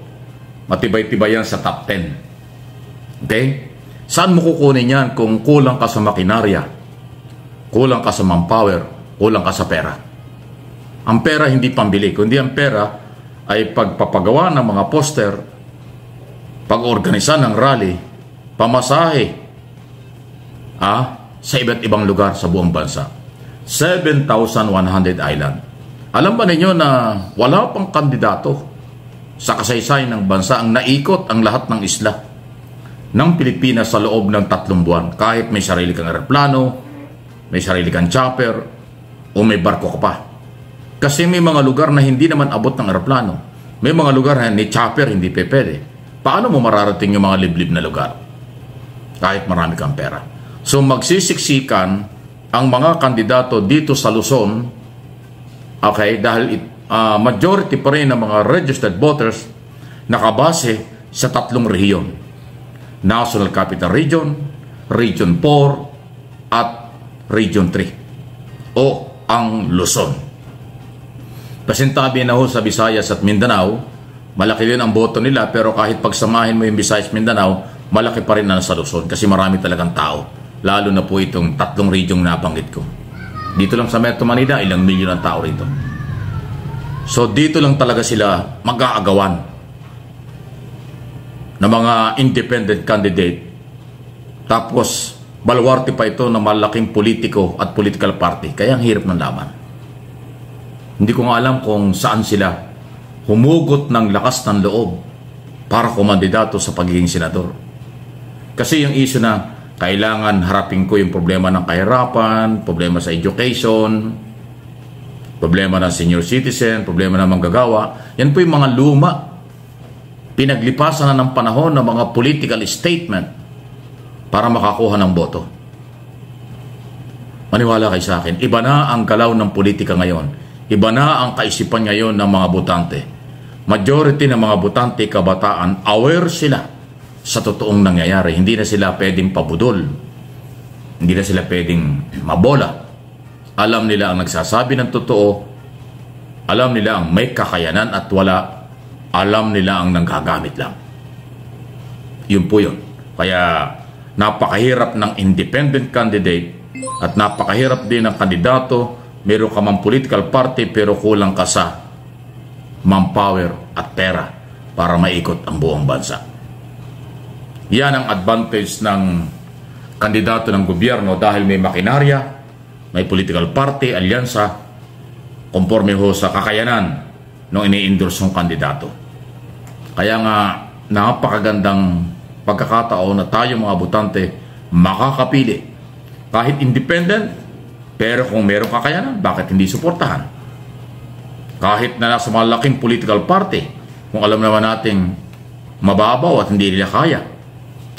matibay-tibay yan sa top 10. Okay? Saan mo kukunin yan kung kulang ka sa makinarya, kulang ka sa manpower, kulang ka sa pera? Ang pera hindi pambili, kundi ang pera ay pagpapagawa ng mga poster, pag-organisa ng rally, pamasahe sa iba't ibang lugar sa buong bansa. 7,100 island. Alam ba ninyo na wala pang kandidato sa kasaysayan ng bansa ang naikot ang lahat ng isla ng Pilipinas sa loob ng 3 buwan? Kahit may sarili kang aeroplano, may sarili kang chopper, o may barko ka pa. Kasi may mga lugar na hindi naman abot ng aeroplano. May mga lugar na ni chopper hindi pwede. Paano mo mararating yung mga liblib na lugar? Kahit marami kang pera. So magsisiksikan ang mga kandidato dito sa Luzon, okay, dahil majority pa rin ng mga registered voters nakabase sa 3 rehiyon. National Capital Region, Region 4, at Region 3. O ang Luzon. Pasintabi na ho sa Visayas at Mindanao, Malaki din ang boto nila, pero kahit pagsamahin mo yung Visayas Mindanao, malaki pa rin na sa Luzon kasi marami talagang tao. Lalo na po itong 3 region na nabanggit ko. Dito lang sa Metro Manila, ilang milyon ang tao rito. So dito lang talaga sila mag-aagawan na mga independent candidate. Tapos baluarte pa ito ng malaking politiko at political party. Kaya ang hirap ng laban. Hindi ko nga alam kung saan sila humugot ng lakas ng loob para kumandidato sa pagiging senador. Kasi yung issue na kailangan harapin ko yung problema ng kahirapan, problema sa education, problema ng senior citizen, problema ng manggagawa, yan po yung mga luma. Pinaglipasan na ng panahon ng mga political statement para makakuha ng boto. Maniwala kayo sa akin, iba na ang galaw ng politika ngayon. Iba na ang kaisipan ngayon ng mga botante. Majority ng mga botante, kabataan, aware sila sa totoong nangyayari. Hindi na sila pwedeng pabudol. Hindi na sila pwedeng mabola. Alam nila ang nagsasabi ng totoo. Alam nila ang may kakayanan at wala. Alam nila ang nanggagamit lang. Yun po yun. Kaya napakahirap ng independent candidate at napakahirap din ng kandidato. Meron ka mang political party pero kulang ka sa manpower at pera para maikot ang buong bansa. Yan ang advantage ng kandidato ng gobyerno dahil may makinarya, may political party, alyansa, konforme ho sa kakayanan ng ini-endorse ng kandidato. Kaya nga napakagandang pagkakataon na tayo mga botante makakapili. Kahit independent, pero kung meron kakayanan, bakit hindi suportahan? Kahit na nasa malaking political party, kung alam naman nating mababaw at hindi nila kaya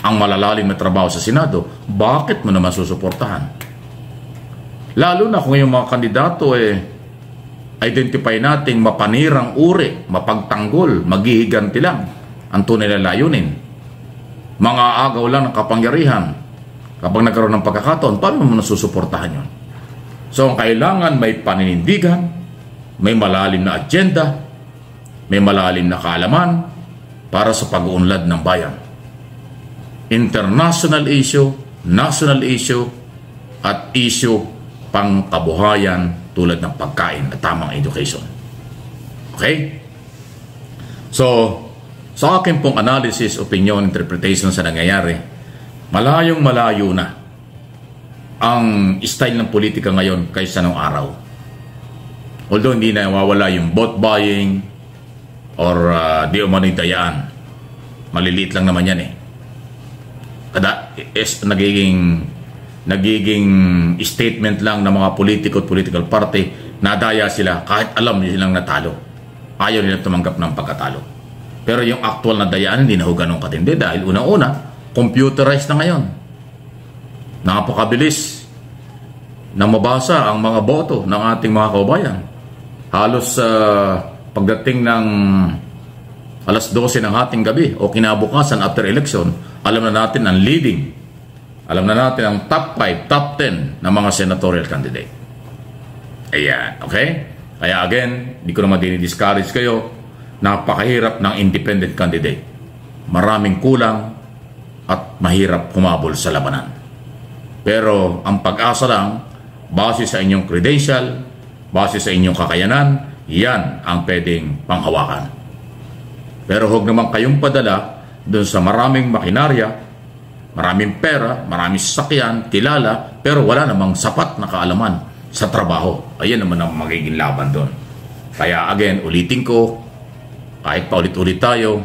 ang malalalim na trabaho sa Senado, bakit mo naman susuportahan? Lalo na kung yung mga kandidato identify nating mapanirang uri, mapagtanggol, maghihiganti lang ang tunay na layunin. Mga agaw lang ng kapangyarihan. Kapag nagkaroon ng pagkakataon, paano mo nasusuportahan yun? So ang kailangan may paninindigan, may malalim na agenda, may malalim na kaalaman para sa pag-uunlad ng bayan. International issue, national issue, at issue pang kabuhayan tulad ng pagkain at tamang education. Okay? So, sa akin pong analysis, opinion, interpretation sa nangyayari, malayong malayo na ang style ng politika ngayon kaysa nung araw. Although hindi na nawawala yung vote buying or di umano'y dayaan. Maliliit lang naman yan nagiging statement lang ng mga politiko at political party, nadaya sila kahit alam nilang natalo. Ayaw nila tumanggap ng pagkatalo. Pero yung actual na dayaan hindi na ho ganun katindi dahil una-una, computerized na ngayon. Napakabilis na mabasa ang mga boto ng ating mga kababayan. Halos pagdating ng alas 12 ng hating gabi o kinabukasan after election, alam na natin ang leading. Alam na natin ang top 5, top 10 ng mga senatorial candidate. Ayan, okay? Kaya again, di ko naman dinidiscourage kayo, napakahirap ng independent candidate. Maraming kulang at mahirap humabol sa labanan. Pero ang pag-asa lang, base sa inyong credential, base sa inyong kakayanan, yan ang pwedeng panghawakan. Pero huwag naman kayong padala doon sa maraming makinarya, maraming pera, maraming sasakyan, kilala, pero wala namang sapat na kaalaman sa trabaho. Ayan naman ang magiging laban doon. Kaya again, ulitin ko, kahit pa ulit-ulit tayo,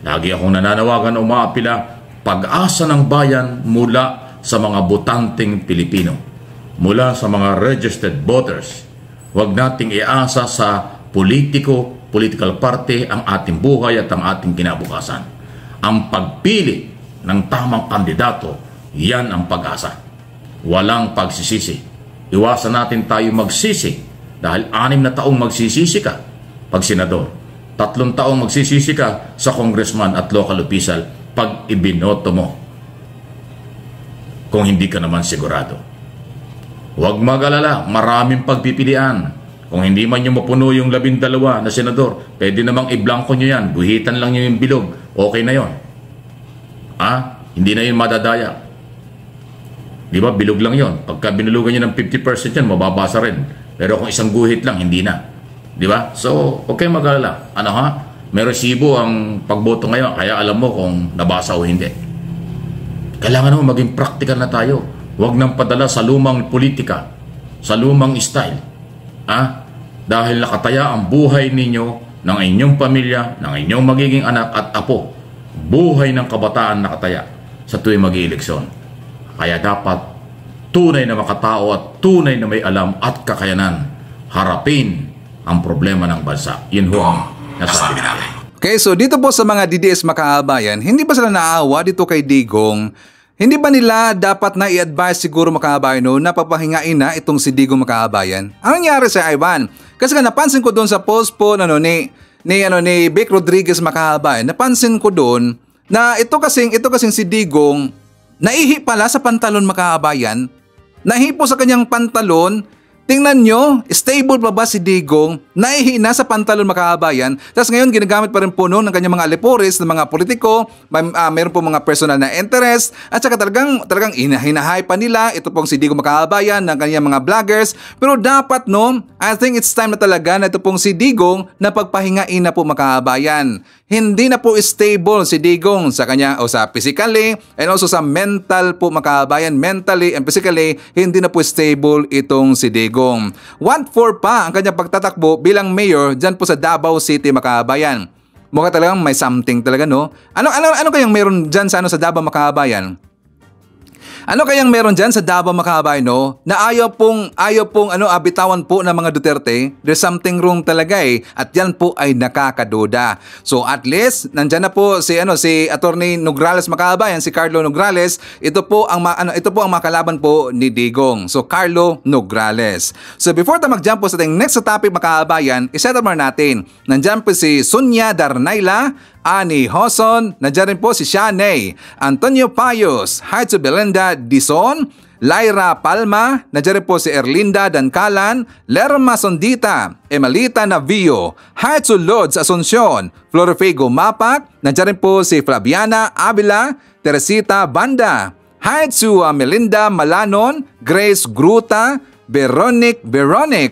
lagi akong nananawagan o maapila, pag-asa ng bayan mula sa mga botanteng Pilipino, mula sa mga registered voters. Huwag nating iasa sa politiko, political party ang ating buhay at ang ating kinabukasan. Ang pagpili ng tamang kandidato, yan ang pag-asa. Walang pagsisisi. Iwasan natin tayo magsisi dahil 6 na taong magsisisi ka pag senador. 3 taong magsisisi ka sa congressman at local official pag ibinoto mo. Kung hindi ka naman sigurado. Huwag mag-alala, maraming pagpipilian. Kung hindi man nyo mapuno yung 12 na senador, pwede namang i-blanco nyo yan. Guhitan lang nyo yung bilog. Okay na yon. Hindi na yun madadaya. Di ba? Bilog lang yon. Pagka binulugan nyo ng 50% yan, mababasa rin. Pero kung isang guhit lang, hindi na. Di ba? So, okay mag-alala. May resibo ang pagboto ngayon, kaya alam mo kung nabasa o hindi. Kailangan mo maging practical na tayo. Huwag nang padala sa lumang politika, sa lumang style. Dahil nakataya ang buhay ninyo, ng inyong pamilya, ng inyong magiging anak at apo. Buhay ng kabataan nakataya sa tuwing mag-ieleksyon. Kaya dapat tunay na makatao at tunay na may alam at kakayanan harapin ang problema ng bansa. Yun ho ang nasabi namin. Okay, so dito po sa mga DDS makabayan, hindi ba sila naawa dito kay Digong? Hindi ba nila dapat na i-advise siguro makabayan na papahingain na itong si Digong makabayan? Ang nangyari sa Ivan? Kasi napansin ko doon sa post po ni Vic Rodriguez makabayan, napansin ko doon na ito kasing si Digong naihi pala sa pantalon makabayan. Nahihi po sa kanyang pantalon. Tingnan nyo, stable pa ba si Digong? Naihi na sa pantalon makabayan. Tapos ngayon ginagamit pa rin po noon ng kanyang mga alipores ng mga politiko. Mayroon po mga personal na interest. At saka talagang hinahay pa nila. Ito pong si Digong makabayan ng kanyang mga vloggers. Pero dapat I think it's time na talaga na ito pong si Digong na pagpahingain na po makabayan. Hindi na po stable si Digong sa kanya o sa physically and also sa mental po makabayan. Mentally and physically, hindi na po stable itong si Digong. 1-4 pa ang kanyang pagtatakbo bilang mayor dyan po sa Davao City makabayan. Mukha talagang may something talaga, no? Ano kayang meron dyan sa Davao makabayan? Ano kayang meron dyan sa Davao makabayan, no? Na ayaw pong bitawan po ng mga Duterte. There's something wrong talaga at yan po ay nakakaduda. So at least nandyan na po si Attorney Nograles makabayan, si Carlo Nograles. Ito po ang makalaban po ni Digong. So Carlo Nograles. So before tayo mag-jump po sa ating next topic makabayan, iset up natin. Nandyan po si Sonia Darnayla, Ani Hoson, nandiyan rin po si Shanay, Antonio Payos, hi to Belinda Dison, Lyra Palma, nandiyan rin po si Erlinda Dancalan, Lerma Sondita, Emalita Navio, hi to Lods Asuncion, Florifigo Mapak, nandiyan rin po si Flaviana Avila, Teresita Banda, hi to Melinda Malanon, Grace Gruta, Veronic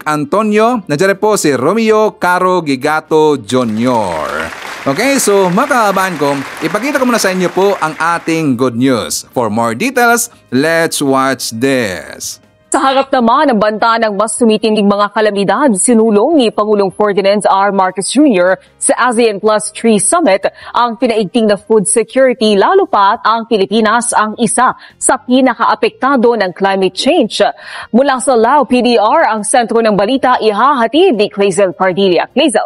Antonio, nandiyan rin po si Romeo Caro Gigato Jr. Okay, so makabayan ko, ipakita ko muna sa inyo po ang ating good news. For more details, let's watch this. Sa harap naman ng banta ng mas tumitinding mga kalamidad, sinulong ni Pangulong Ferdinand R. Marcos Jr. sa ASEAN Plus 3 Summit ang pinaigting na food security, lalo pat ang Pilipinas ang isa sa pinakaapektado ng climate change. Mula sa Lao PDR, ang sentro ng balita ihahatid ni Clazel Cardilla. Clazel.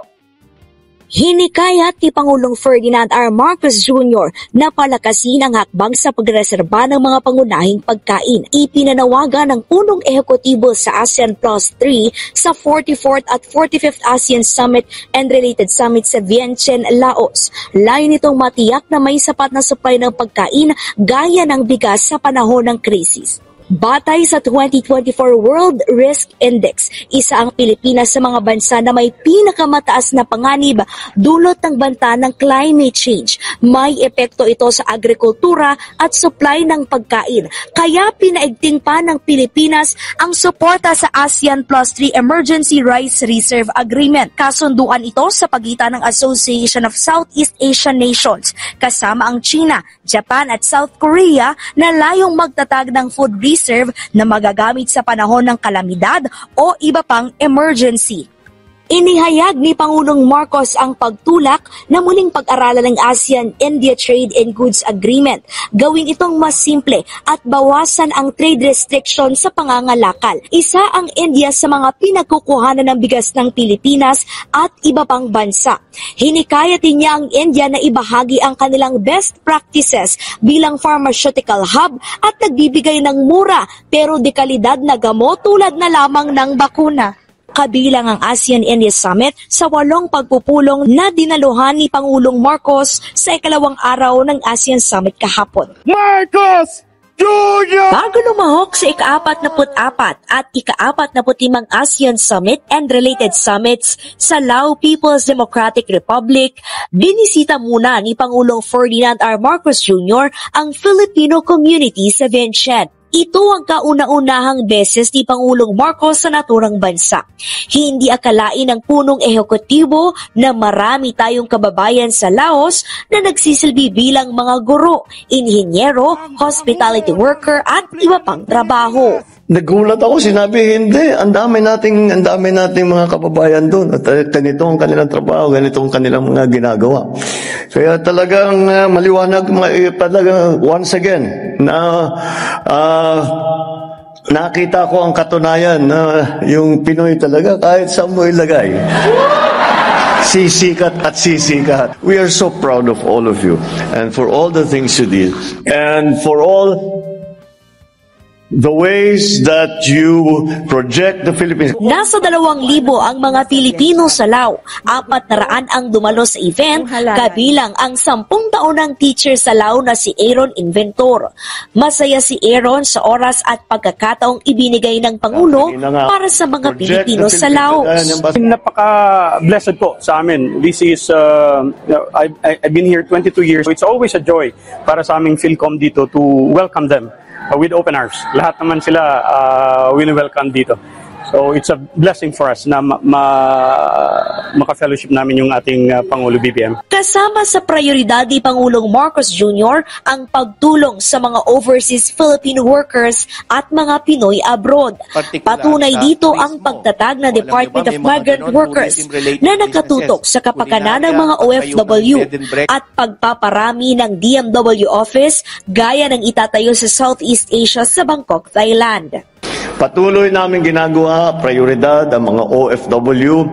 Hinikayat ni Pangulong Ferdinand R. Marcos Jr. na palakasin ang hakbang sa pagreserba ng mga pangunahing pagkain. Ipinanawagan ng punong ehekutibo sa ASEAN Plus 3 sa 44th at 45th ASEAN Summit and related summit sa Vientiane, Laos. Layo nitong matiyak na may sapat na supply ng pagkain gaya ng bigas sa panahon ng krisis. Batay sa 2024 World Risk Index, isa ang Pilipinas sa mga bansa na may pinakamataas na panganib dulot ng banta ng climate change. May epekto ito sa agrikultura at supply ng pagkain. Kaya pinaigting pa ng Pilipinas ang suporta sa ASEAN Plus 3 Emergency Rice Reserve Agreement. Kasunduan ito sa pagitan ng Association of Southeast Asian Nations, kasama ang China, Japan at South Korea na layong magtatag ng food reserve na magagamit sa panahon ng kalamidad o iba pang emergency. Inihayag ni Pangulong Marcos ang pagtulak na muling pag-aralan ng ASEAN-India Trade and Goods Agreement. Gawin itong mas simple at bawasan ang trade restriction sa pangangalakal. Isa ang India sa mga pinagkukuhanan ng bigas ng Pilipinas at iba pang bansa. Hinikayat niya ang India na ibahagi ang kanilang best practices bilang pharmaceutical hub at nagbibigay ng mura pero dekalidad na gamot tulad na lamang ng bakuna. Kabilang ang ASEAN-India Summit sa 8 pagpupulong na dinaluhan ni Pangulong Marcos sa ikalawang araw ng ASEAN Summit kahapon. Marcos! Bago lumahok sa ika-44 at ika-45 ASEAN Summit and related summits sa Lao People's Democratic Republic, binisita muna ni Pangulong Ferdinand R. Marcos Jr. ang Filipino community sa Vientiane. Ito ang kauna-unahang beses ni Pangulong Marcos sa naturang bansa. Hindi akalain ng punong ehekutibo na marami tayong kababayan sa Laos na nagsisilbi bilang mga guro, inhinyero, hospitality worker at iba pang trabaho. Nagulat ako, sinabi hindi, ang dami nating mga kababayan doon at ganito ang kanilang trabaho, ganito ang kanilang mga ginagawa. Kaya talagang maliwanag talaga once again na nakita ko ang katunayan na yung Pinoy talaga kahit saan mo ilagay. Sisikat at sisikat. We are so proud of all of you and for all the things you did and for all the ways that you project the Philippines. Nasa 2,000 ang mga Pilipino sa Lao. 400 ang dumalo sa event, kabilang ang 10 taonang teacher sa Lao na si Aaron Inventor. Masaya si Aaron sa oras at pagkakataong ibinigay ng Pangulo para sa mga Pilipino sa Laos. Napaka-blessed po sa amin. This is, I've been here 22 years. So it's always a joy para sa aming PhilCom dito to welcome them with open arms. Lahat naman sila wini-welcome dito. So it's a blessing for us na maka-fellowship namin yung ating Pangulo BBM. Kasama sa prioridad ni Pangulong Marcos Jr. ang pagtulong sa mga overseas Filipino workers at mga Pinoy abroad. Patunay dito ang pagtatag ng Department of Migrant Workers na nakatutok sa kapakanan ng mga OFW at pagpaparami ng DMW office gaya ng itatayo sa Southeast Asia sa Bangkok, Thailand. Patuloy namin ginagawa prioridad ang mga OFW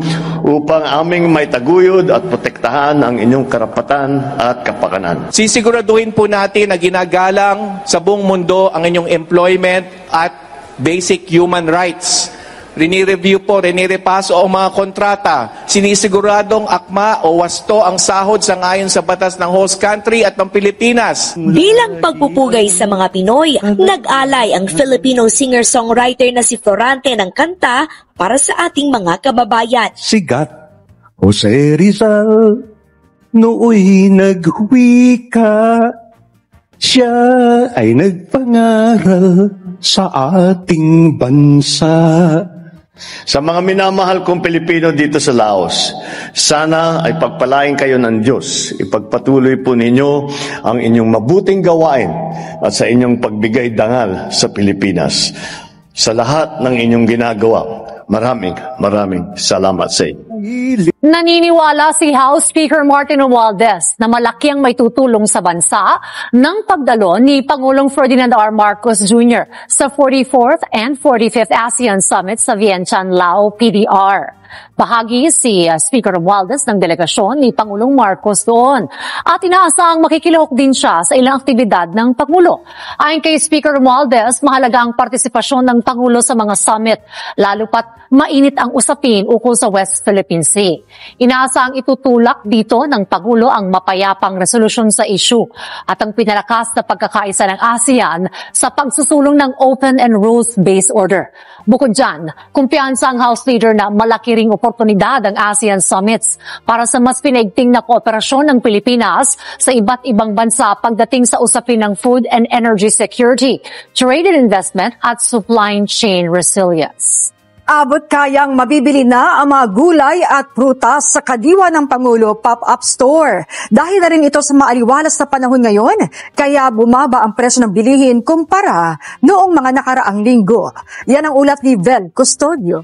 upang aming maitaguyod at protektahan ang inyong karapatan at kapakanan. Sisiguraduhin po natin na ginagalang sa buong mundo ang inyong employment at basic human rights. Rinireview po, rinirepaso ang mga kontrata. Sinisiguradong akma o wasto ang sahod sangayon sa batas ng host country at ng Pilipinas. Bilang pagpupugay sa mga Pinoy, nag-alay ang Filipino singer-songwriter na si Florante ng kanta para sa ating mga kababayan. Sigat Jose Rizal, nooy nagwika, siya ay nagpangaral sa ating bansa. Sa mga minamahal kong Pilipino dito sa Laos, sana ay pagpalain kayo ng Diyos. Ipagpatuloy po ninyo ang inyong mabuting gawain at sa inyong pagbigay dangal sa Pilipinas. Sa lahat ng inyong ginagawa, maraming salamat sa inyo. Naniniwala si House Speaker Martin Romualdez na malaki ang may tutulong sa bansa ng pagdalo ni Pangulong Ferdinand R. Marcos Jr. sa 44th and 45th ASEAN Summit sa Vientiane, Lao, PDR. Bahagi si Speaker Romualdez ng delegasyon ni Pangulong Marcos doon at inaasang makikilahok din siya sa ilang aktibidad ng Pangulo. Ayon kay Speaker Romualdez, mahalaga ang partisipasyon ng Pangulo sa mga summit, lalo pat mainit ang usapin ukol sa West Philippine Sea. Inaasang itutulak dito ng Pangulo ang mapayapang resolusyon sa issue at ang pinalakas na pagkakaisa ng ASEAN sa pagsusulong ng open and rules-based order. Bukod dyan, kumpiyansa ang House Leader na malaki ring oportunidad ang ASEAN Summits para sa mas pinaigting na kooperasyon ng Pilipinas sa iba't ibang bansa pagdating sa usapin ng food and energy security, trade and investment at supply chain resilience. Abot kayang mabibili na ang mga gulay at prutas sa kadiwa ng Pangulo Pop-Up Store. Dahil na rin ito sa maaliwalas na panahon ngayon, kaya bumaba ang presyo ng bilihin kumpara noong mga nakaraang linggo. Yan ang ulat ni Vel Custodio.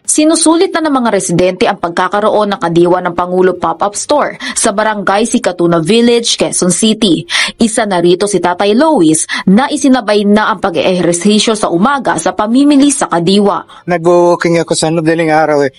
Sinusulit na ng mga residente ang pagkakaroon ng kadiwa ng Pangulo Pop-Up Store sa barangay Sikatuna Village, Quezon City. Isa na rito si Tatay Lois na isinabay na ang pag-ehersisyo sa umaga sa pamimili sa kadiwa. Nag-booking ako sa madaling araw eh.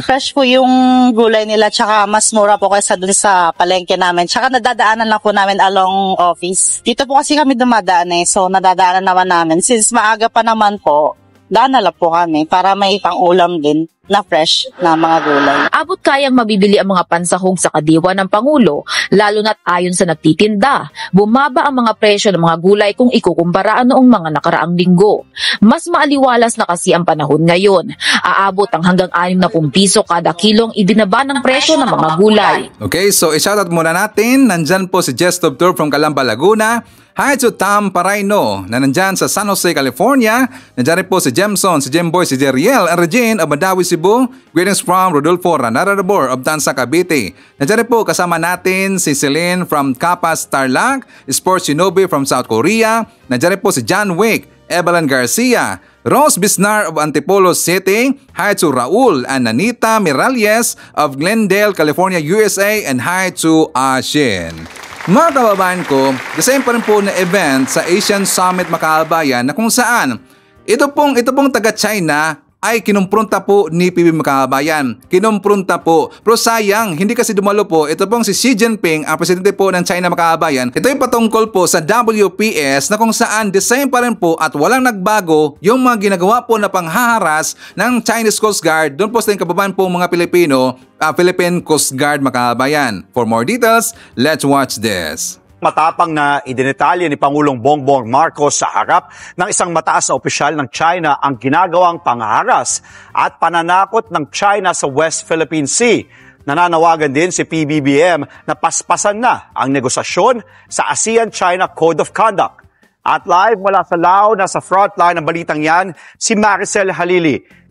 Fresh po yung gulay nila tsaka mas mura po kaysa dun sa palengke namin. Tsaka nadadaanan lang po namin along office. Dito po kasi kami dumadaan eh, so nadadaanan naman namin. Since maaga pa naman po, daan na lang po kami para may pang-ulam din. na fresh na mga gulay. Abot kayang mabibili ang mga pansahog sa kadiwa ng Pangulo, lalo na't ayon sa nagtitinda, bumaba ang mga presyo ng mga gulay kung ikukumpara noong mga nakaraang linggo. Mas maaliwalas na kasi ang panahon ngayon. Aabot ang hanggang 60 piso kada kilong ibinaba ng presyo ng mga gulay. Okay, so i-shoutout muna natin. Nandyan po si Jess Tour from Calamba, Laguna. Hi to Tam Parayno na nandyan sa San Jose, California. Nandyan rin po si Jemson, si Jemboy, si Jeriel, and Regine of Badawi, Cebu. Greetings from Rodolfo Ranarabor of Tansa, Cavite. Nandyan rin po kasama natin si Celine from Kapas, Tarlac, Sports Shinobi from South Korea. Nandyan rin po si John Wick, Evelyn Garcia, Rose Bisnar of Antipolo City. Hi to Raul and Anita Miralles of Glendale, California, USA. And hi to Ashin. Mga kababayan ko, the same pa rin po na event sa Asian Summit Makabayan na kung saan ito pong taga-China ay kinumpronta po ni PB Makabayan. Kinumpronta po. Pero sayang, hindi kasi dumalo po. Ito pong si Xi Jinping, ang presidente po ng China Makabayan. Ito ay patungkol po sa WPS na kung saan the same pa rin po at walang nagbago yung mga ginagawa po na panghaharas ng Chinese Coast Guard. Doon po sa kababayan po mga Pilipino, Philippine Coast Guard Makabayan. For more details, let's watch this. Matapang na idinetalye ni Pangulong Bongbong Marcos sa harap ng isang mataas na opisyal ng China ang ginagawang panghaharas at pananakot ng China sa West Philippine Sea. Nananawagan din si PBBM na paspasan na ang negosasyon sa ASEAN-China Code of Conduct. At live mula sa Lao, nasa frontline ng balitang yan, si Maricel Halili.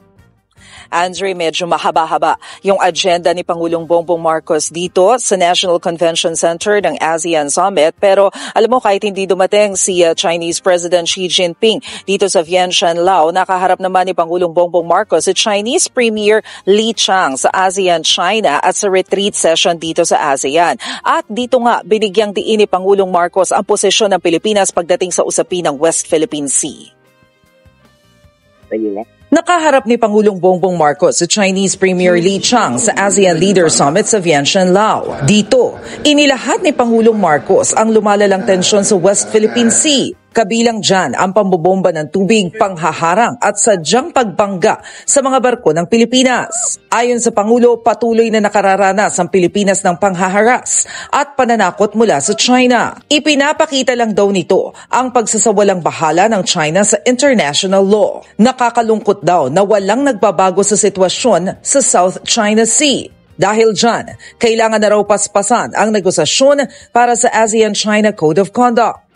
Andre, medyo mahaba-haba yung agenda ni Pangulong Bongbong Marcos dito sa National Convention Center ng ASEAN Summit. Pero alam mo, kahit hindi dumating si Chinese President Xi Jinping dito sa Vientiane, Lao, nakaharap naman ni Pangulong Bongbong Marcos si Chinese Premier Li Qiang sa ASEAN China at sa retreat session dito sa ASEAN. At dito nga, binigyang diin ni Pangulong Marcos ang posisyon ng Pilipinas pagdating sa usapin ng West Philippine Sea. Nakaharap ni Pangulong Bongbong Marcos si Chinese Premier Li Qiang sa ASEAN Leader Summit sa Vientiane, Lao. Dito, inilahat ni Pangulong Marcos ang lumalalang tensyon sa West Philippine Sea. Kabilang dyan ang pambobomba ng tubig, panghaharang at sadyang pagbangga sa mga barko ng Pilipinas. Ayon sa Pangulo, patuloy na nakararanas ang Pilipinas ng panghaharas at pananakot mula sa China. Ipinapakita lang daw nito ang pagsasawalang bahala ng China sa international law. Nakakalungkot daw na walang nagbabago sa sitwasyon sa South China Sea. Dahil dyan, kailangan na raw paspasan ang negosasyon para sa ASEAN-China Code of Conduct.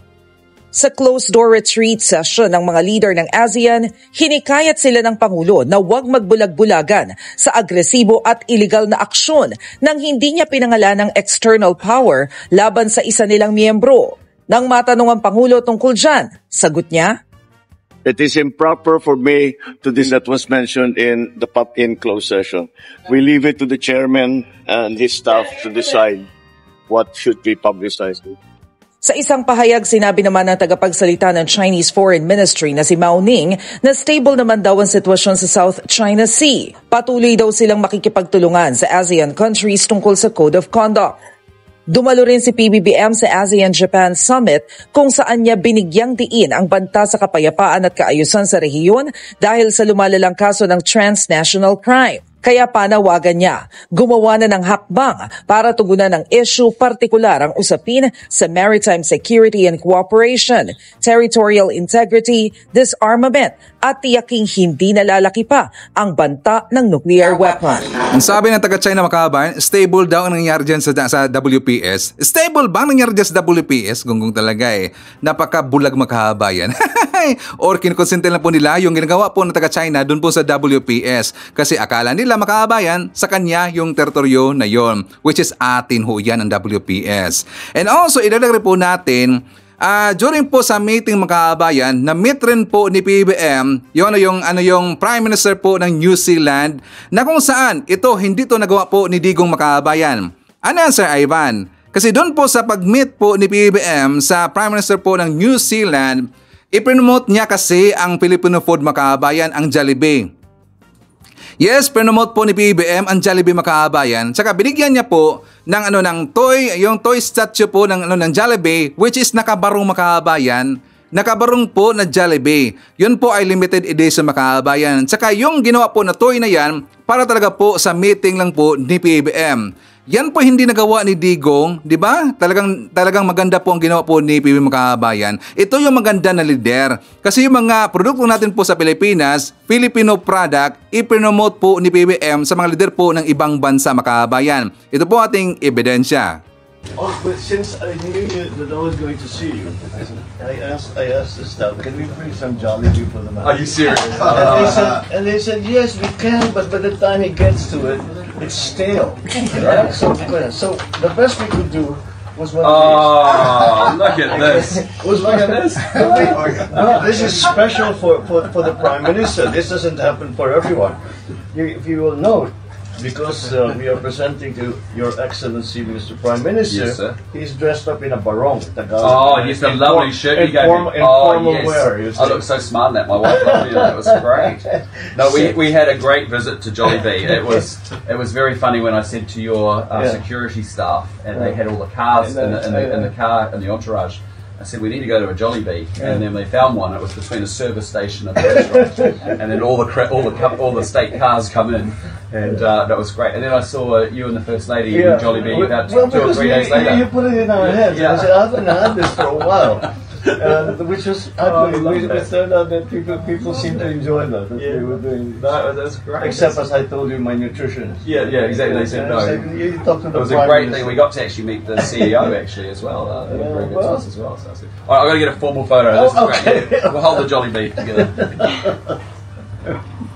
Sa closed-door retreat session ng mga leader ng ASEAN, hinikayat sila ng Pangulo na huwag magbulag-bulagan sa agresibo at iligal na aksyon nang hindi niya pinangalan ng external power laban sa isa nilang miyembro. Nang matanong ang Pangulo tungkol dyan, sagot niya, It is improper for me to this that was mentioned in the pop-in closed session. We leave it to the chairman and his staff to decide what should be publicized. Sa isang pahayag, sinabi naman ng tagapagsalita ng Chinese Foreign Ministry na si Mao Ning na stable naman daw ang sitwasyon sa South China Sea. Patuloy daw silang makikipagtulungan sa ASEAN countries tungkol sa Code of Conduct. Dumalo rin si PBBM sa ASEAN-Japan Summit kung saan niya binigyang diin ang banta sa kapayapaan at kaayusan sa rehiyon dahil sa lumalalang kaso ng transnational crime. Kaya panawagan niya, gumawa na ng hakbang para tugunan ang issue, partikular ang usapin sa maritime security and cooperation, territorial integrity, disarmament, at tiyaking hindi nalalaki pa ang banta ng nuclear weapon. Ang sabi ng taga-China makabayan, stable daw ang nangyari dyan sa WPS. Stable ba ang nangyari dyan sa WPS? Gunggong talaga eh. Napakabulag makabayan. Or kinukonsente lang po nila yung ginagawa po ng taga-China dun po sa WPS. Kasi akala nila makabayan sa kanya yung teritoryo na yon, which is atin ho yan ang WPS. And also, idadagdag po natin, during po sa meeting makabayan, na-meet rin po ni PBM yung Prime Minister po ng New Zealand na kung saan ito hindi to nagawa po ni Digong Makabayan. Ano yan, Sir Ivan? Kasi doon po sa pag-meet po ni PBM sa Prime Minister po ng New Zealand, ipromote niya kasi ang Filipino food makabayan, ang Jollibee. Yes, promote po ni PBM ang Jollibee makabayan. Saka binigyan niya po ng toy, yung toy statue po ng Jollibee, which is nakabarong makabayan. nakabarong po na Jollibee. Yun po ay limited edition mga kababayan. Tsaka yung ginawa po na toy na yan, para talaga po sa meeting lang po ni PBBM. Yan po hindi nagawa ni Digong, di ba? Talagang maganda po ang ginawa po ni PBBM mga kababayan. Ito yung maganda na leader. Kasi yung mga produkto natin po sa Pilipinas, Filipino product, ipromote po ni PBBM sa mga leader po ng ibang bansa mga kababayan. Ito po ating ebidensya. Oh, but since I knew that I was going to see you, I asked the staff, can we bring some Jollibee for the man? Are you serious? And they said, yes, we can, but by the time he gets to it, it's stale. Right? So the best we could do was one of these. Oh, look at this. Look at this. This is special for the Prime Minister. This doesn't happen for everyone. If you will note, because we are presenting to Your Excellency, Mr. Prime Minister, yes, sir. He's dressed up in a barong. Oh, yes, a lovely shirt you gave me. Formal wear. I look so smart in that. My wife loved me. That was great. No, we had a great visit to Jollibee. It was very funny when I said to your security staff, and they had all the cars in the car in the entourage. I said, we need to go to a Jollibee, and then they found one. It was between a service station and the restaurant, and then all the state cars come in, and that was great. And then I saw you and the First Lady in Jollibee about 2 or 3 days later. You put it in our heads. I said, I haven't had this for a while. Which was it turned out that people seem to enjoy that they were doing. No, that's great. Except as I told you, my nutritionist. Yeah, exactly. They said no. You talked to the it was a great thing. We got to actually meet the CEO actually as well. They were very good to us as well. So all right, I've got to get a formal photo. This is great. Yeah. We'll hold the Jollibee together.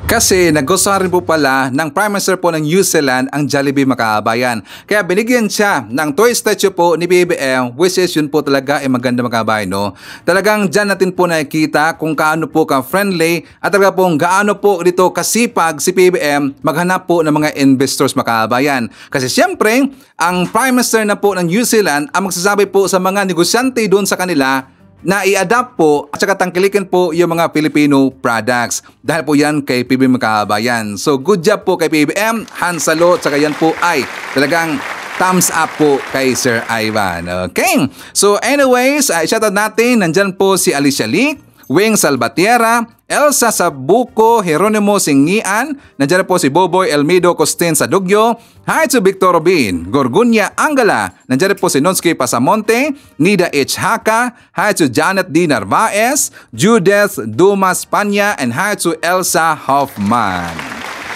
Kasi nagustuhan rin po pala ng Prime Minister po ng New Zealand ang Jollibee mga kababayan. Kaya binigyan siya ng toy statue po ni PBBM, which is yun po talaga ay maganda mga kababayan, no? Talagang dyan natin po nakikita kung kaano po ka-friendly at talaga pong gaano po dito kasipag si PBBM maghanap po ng mga investors mga kababayan. Kasi siyempre, ang Prime Minister na po ng New Zealand ang magsasabi po sa mga negosyante doon sa kanila na i-adapt po at saka tangkilikin po yung mga Filipino products. Dahil po yan kay PBBM mga kababayan. So good job po kay PBBM, Hansalo, at saka yan po ay talagang thumbs up po kay Sir Ivan. Okay, so anyways, shoutout natin, nandyan po si Alicia Leak, Wing Salvatierra, Elsa Sabuco, Jeronimo Singian, nandiyan po si Boboy Elmido Costin Sadugyo, hi to Victor Robin, Gorgunya Angala, nandiyan po si Nonsky Pasamonte, Nida H. Haka, hi to Janet D. Narvaez, Judith Dumas Panya, and hi to Elsa Hoffman.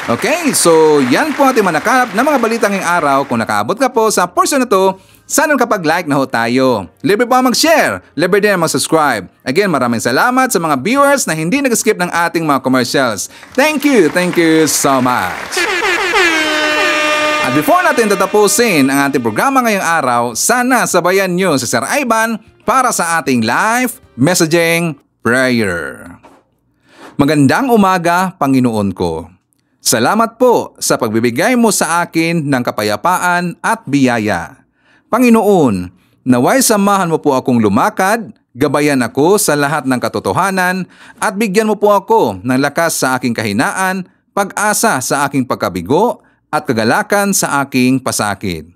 Okay, so yan po ating manakap na mga balitang ngayong araw. Kung nakaabot ka po sa portion na to, sana kapag-like na ho tayo. Libre po mag-share, libre din mag-subscribe. Again, maraming salamat sa mga viewers na hindi nag-skip ng ating mga commercials. Thank you so much. At before natin tatapusin ang ating programa ngayong araw, sana sabayan nyo si Sir Ivan para sa ating live messaging prayer. Magandang umaga, Panginoon ko. Salamat po sa pagbibigay mo sa akin ng kapayapaan at biyaya. Panginoon, naway samahan mo po akong lumakad, gabayan ako sa lahat ng katotohanan at bigyan mo po ako ng lakas sa aking kahinaan, pag-asa sa aking pagkabigo at kagalakan sa aking pasakit.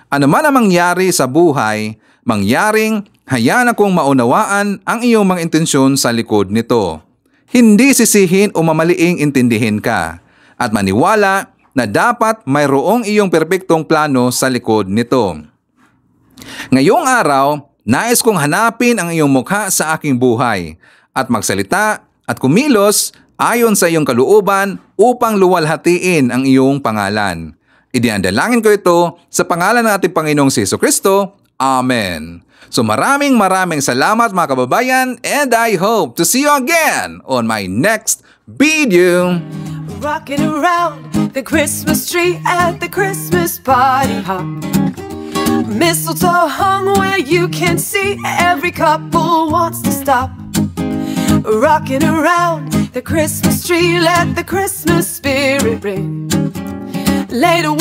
Ano man ang mangyari sa buhay, mangyaring hayaan akong maunawaan ang iyong mga intensyon sa likod nito. Hindi sisihin o mamaliing intindihin ka at maniwala na dapat mayroong iyong perpektong plano sa likod nito. Ngayong araw, nais kong hanapin ang iyong mukha sa aking buhay at magsalita at kumilos ayon sa iyong kalooban upang luwalhatiin ang iyong pangalan. Idinadalangin ko ito sa pangalan ng ating Panginoong Jesucristo. Amen. So maraming salamat mga kababayan, and I hope to see you again on my next video. Rocking around the Christmas tree at the Christmas party hop. Mistletoe hung where you can see, every couple wants to stop. Rocking around the Christmas tree, let the Christmas spirit ring. Later